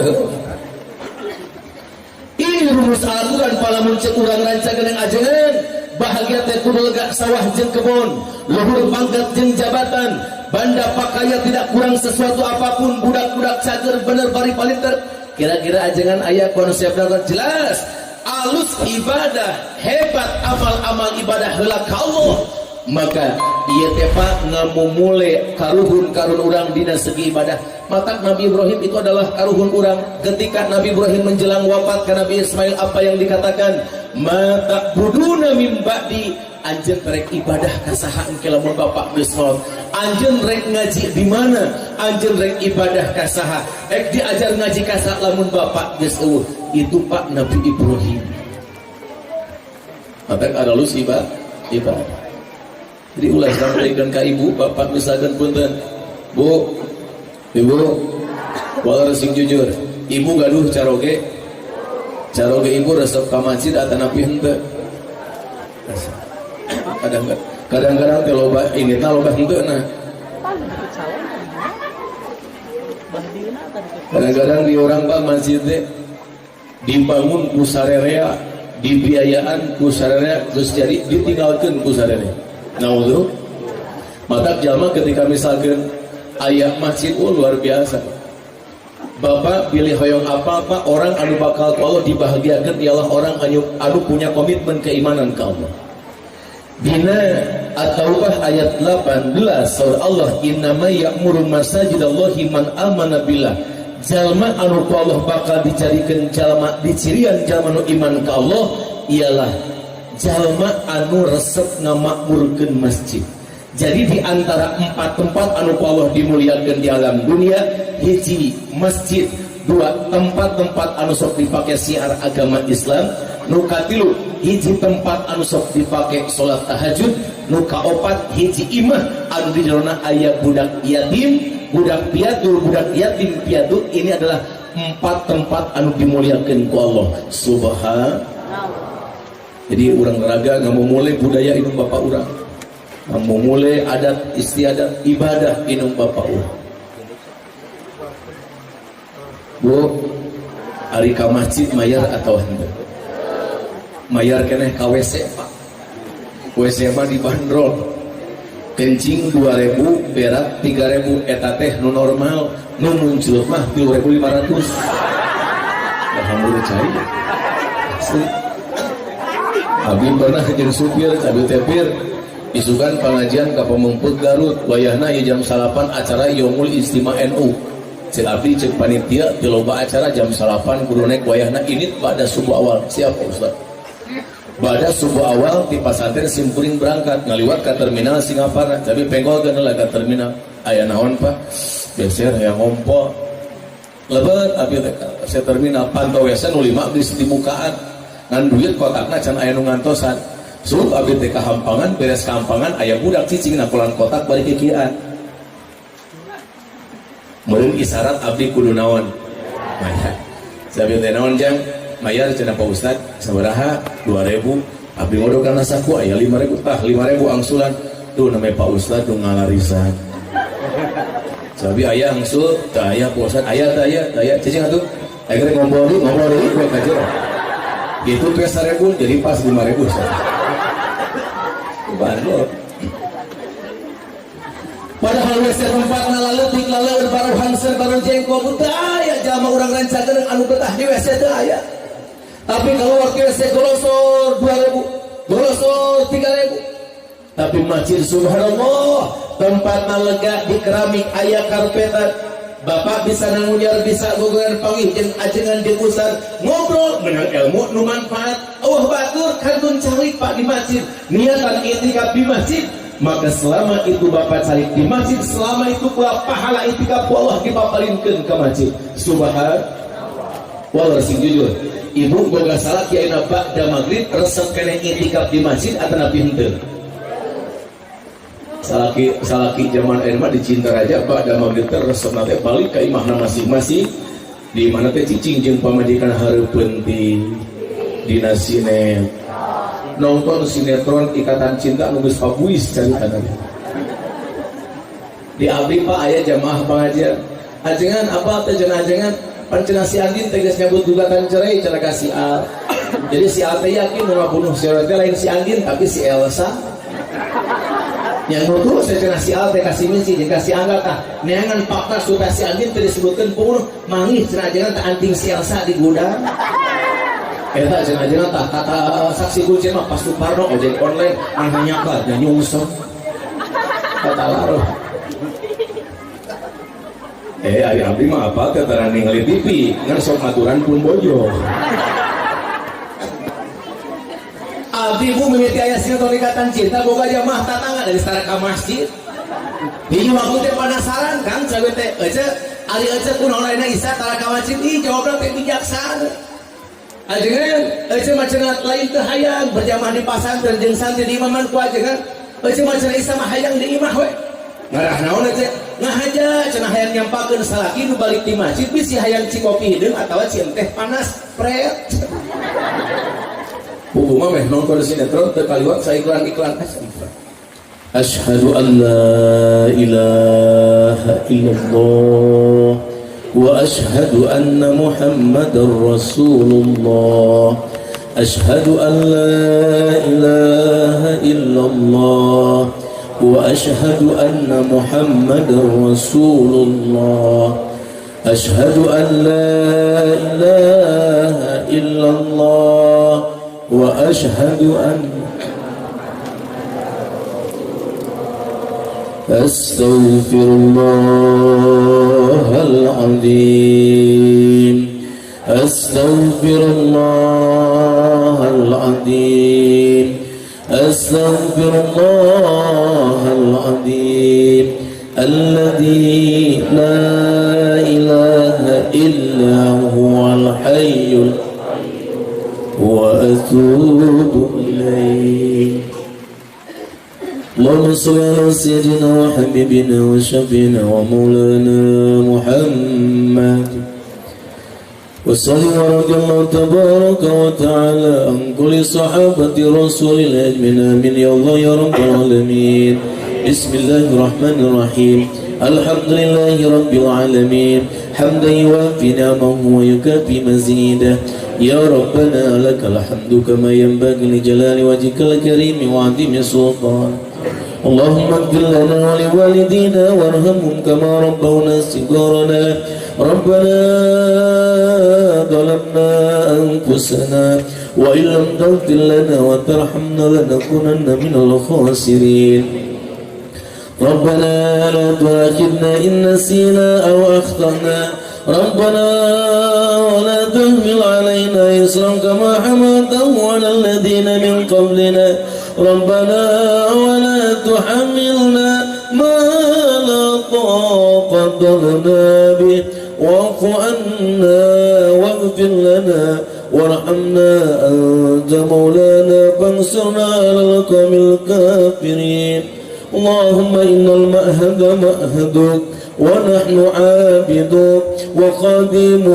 ini rumus aturan palamun cek urang rancakeun ajengan bahagia teh kudu lega sawah jeung kebon luhur pangkat jeung jabatan banda pakaya tidak kurang sesuatu apapun budak-budak cager bener bari palinter kira-kira ajengan aya konsepna jelas alus ibadah hebat amal-amal ibadah heula ka Allah maka ieu teh Pak ngamumule karuhun urang dina segi ibadah mata Nabi Ibrahim itu adalah karuhun urang ketika Nabi Ibrahim menjelang wafat ke Nabi Ismail apa yang dikatakan mata buduna min ba'di anjeun rek ibadah ka saha engke lamun bapak geus maot anjeun rek ngaji di mana anjeun rek ibadah ka saha rek diajar ngaji ka saha lamun bapak geus eueuh itu Pak Nabi Ibrahim mata ada lus ibadah jadi ulah sampaikan ke ibu bapak misalkan punten Bu ibu wala resing jujur ibu gaduh caroge ibu resep ka masjid atanapi henteu kadang-kadang teh loba ini tah loba henteuna kadang-kadang di orang Pak masjid teh dibangun ku sarerea dibiayaan ku sarerea geus jadi ditinggalkeun ku sarerea naudzu mata jalma ketika misalkan aya masjid luar biasa bapak pilih hoyong apa orang anu bakal Allah dibahagiakan ialah orang anu punya komitmen keimanan ke Allah dina At-Taubah ayat 18 surah Allah innama ya'muru masajidallahi man amana billah jalma anu ku Allah bakal dicarikan jalma dicirian jalma nu iman ke Allah ialah jalma anu resep ngamakmurkeun masjid. Jadi di antara 4 tempat anu Allah dimuliakan di alam dunia, hiji masjid, 2 tempat-tempat anu sok dipake siar agama Islam, nu katilu hiji tempat anu sok dipake salat tahajud, nu kaopat hiji imah anu di dalamna aya budak yatim, budak piatu, budak yatim piatu. Ini adalah 4 tempat anu dimuliakan ku Allah subhanahu. Jadi urang raga ngamu mulai budaya inung bapak urang, ngamu mulai adat istiadat ibadah inung bapak urang. Bu, ari ka masjid mayar atau henteu? Mayar keneh ka WC Pak. WC mah dibanderol. kencing 2000 berak 3000 eta teh nu normal nu muncul mah 3500 alhamdulillah cai asli abi pernah jeung supir abi tepir isukan pengajian ka Pamengpeuk Garut wayahna ieu jam 8 acara Yaumul Istimewa NU cek abdi cek panitia di loba acara jam 8 kudu naik wayahna ini pada subuh awal siap Ustaz pada subuh awal di pasantren simkuring berangkat ngaliwat ke terminal Singaparna tapi penggol kan lah ke terminal aya naon Pak beser yang ngompo lebat abi saya terminal pantau wesa nu 5 geus di mukaan ngan duit kotakna can aya nu ngantosan sup abi teh kahampangan beres kahampangan aya budak cicing na pulang kotak balik kikian meureun isyarat abdi kudu naon mayar sabi teh naon jang mayar cenah Pak Ustad sabaraha 2000 abdi ngodo kana saku aya 5000 tah 5000 angsulan tuh namanya Pak Ustad nu ngalarisan sabi aya angsul tah aya Pak Ustad aya cicing atuh aya keur ngobrol deui gue kajer gitu teh 1000 jadi pas 5000 bandot padahal wes tempatna laletik lalaeur baru hanser baru jengkol tah aya jalma urang rancakeun anu betah di WC teh aya tapi kalau waktu WC golosor 2000 golosor 3000 tapi masjid subhanallah tempatna lega di keramik aya karpetan bapak bisa nangunyar bisa gogoran panggih jeung ajengan di pusat ngobrol menang ilmu nu manfaat batur kantun calik Pak di masjid niatan itikaf di masjid maka selama itu bapak cari di masjid selama itu pula pahala itikaf Allah dipaparinkeun ke masjid subhanallah walau sing jujur ibu boga salah kiaina ba'da maghrib resep kene itikaf di masjid atau nabi henteu salaki zaman ayeuna mah dicinta raja ba'da maghrib teh resep nate balik ka imahna masing-masing di mana teh cicing jeung pamajikan hareupeun di dina sinetron nonton sinetron Ikatan Cinta nu geus pabuis caritana di abdi Pak aya jamaah pengajian ajengan apa teh cenah ajengan pancenah si Andin teh geus nyabut gugatan cerai cenah ka si Al jadi si Al teh yakin nu ngabunuh si Al teh lain si Andin tapi si Elsa yang nuduh saya cenah si Al teh kasih misi jeung ka si Angga tah neangan fakta sudah si Andin teh disebutkeun pembunuh mangih cenah ajengan teh anting si Elsa di gudang eta cenah tah kata saksi kunci mah pas Suparno ojek online anu nyakat nya nyungsep kata laruh ari abdi mah apa teh tarang ningali TV ngan sok aturan pun bojo abdi bu mimiti aya sinetron Ikatan Cinta boga jamaah tatangga dari setara ka masjid hiji waktu teh penasaran Kang cawe teh ari kunaon lainna Isa tara ka masjid jawabna teh bijaksana ajengan macenah lain teh hayang berjamaah di pasantren jeung santri di imaman ku ajengan macenah Isa mah hayang di imah we ngarah naon teh ngahaja cenah hayang nyampakeun salaki nu balik di masjid bisi hayang cikopi hideung atawa cieun teh panas pret buku mah meh nonton sinetron teu kaliwat saiklan-iklan asyhadu an la ilaha illallah وأشهد أن محمد رسول الله أشهد أن لا إله إلا الله وأشهد أن محمد رسول الله أشهد أن لا إله إلا الله وأشهد أن أستغفر الله العظيم أستغفر الله العظيم أستغفر الله العظيم الذي لا إله إلا هو الحي وأتوب إليه اللهم صل على سيدنا وحبيبنا وشفينا ومولانا محمد وصل ورضي الله تبارك وتعالى عن كل صحابة رسول الله أجمعين آمين يا الله يا رب العالمين بسم الله الرحمن الرحيم الحمد لله رب العالمين حمدا يوافي نعمه ويكافي مزيده يا ربنا لك الحمد كما ينبغي لجلال وجهك الكريم وعظيم سلطان اللهم اغفر لنا ولوالدينا وارحمهم كما ربونا صغارنا ربنا ظلمنا أنفسنا وإن لم تغفر لنا وترحمنا لنكونن من الخاسرين ربنا لا تؤاخذنا إن نسينا أو أخطأنا ربنا ولا تحمل علينا إصرا كما حملته على الذين من قبلنا ربنا ولا تحملنا ما لا طاقة لنا به واعف عنا واغفر لنا وارحمنا أنت مولانا فانصرنا على القوم الكافرين اللهم إن المعهد مأهدك ونحن عابدك وخادم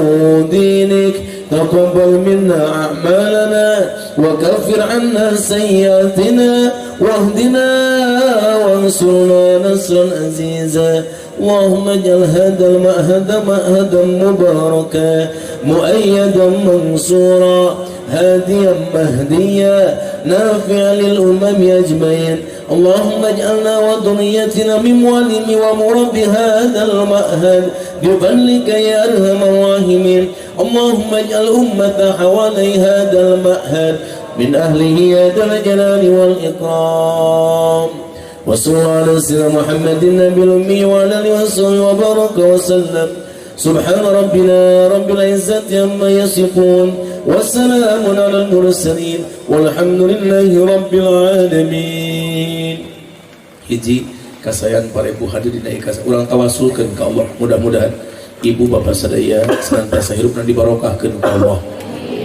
دينك تقبل منا أعمالنا وكفر عنا سيئاتنا واهدنا وانصرنا نصرا عزيزا اللهم اجعل هذا المعهد معهدا مباركا مؤيدا منصورا هاديا مهديا نافعا للأمم أجمعين اللهم اجعلنا وذريتنا من معلم ومرب هذا المعهد بفضلك يا أرحم الراحمين اللهم اجعل أمة حوالي هذا المعهد من أهله يا ذا الجلال والإكرام وصلى الله على سيدنا محمد النبي الأمي وعلى آله وصحبه وبارك وسلم سبحان ربنا رب العزة عما يصفون والسلام على المرسلين والحمد لله رب العالمين. Hiji kasayan para ibu hadirin ikas urang tawasulkeun ka Allah mudah-mudahan ibu bapak sadaya senantiasa hirupna dibarokahkeun ka Allah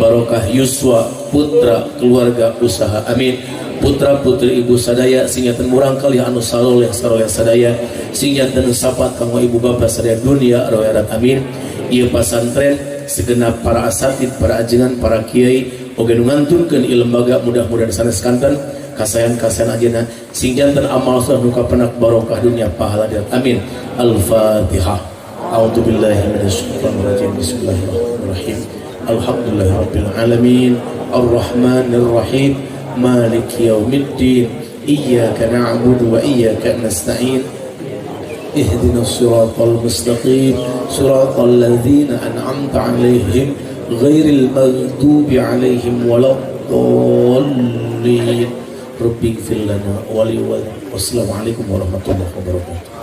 barokah yuswa putra keluarga usaha amin putra putri ibu sadaya sing nyaten murang kali anu saloleh sadaya sing nyaten sapat kanggo ibu bapak sadaya dunia akhirat amin ieu pasantren segenap para asatid para ajengan para kiai oge nu ngantunkeun ieu lembaga mudah-mudahan sanes kanten kasayan-kasayan ajeuna sing janten amal saleh nu kapenak barokah dunia pahala akhirat amin al-fatihah a'udzubillahi minasyaitonir rajim bismillahirrahmanirrahim alhamdulillahirabbil alamin arrahmanir rahim maliki yaumiddin iyyaka na'budu wa iyyaka nasta'in ihdinas siratal mustaqim siratal ladzina an'amta 'alaihim ghairil maghdubi 'alaihim waladdallin rabbighfir lana wa li wassalamu alaikum warahmatullahi wabarakatuh.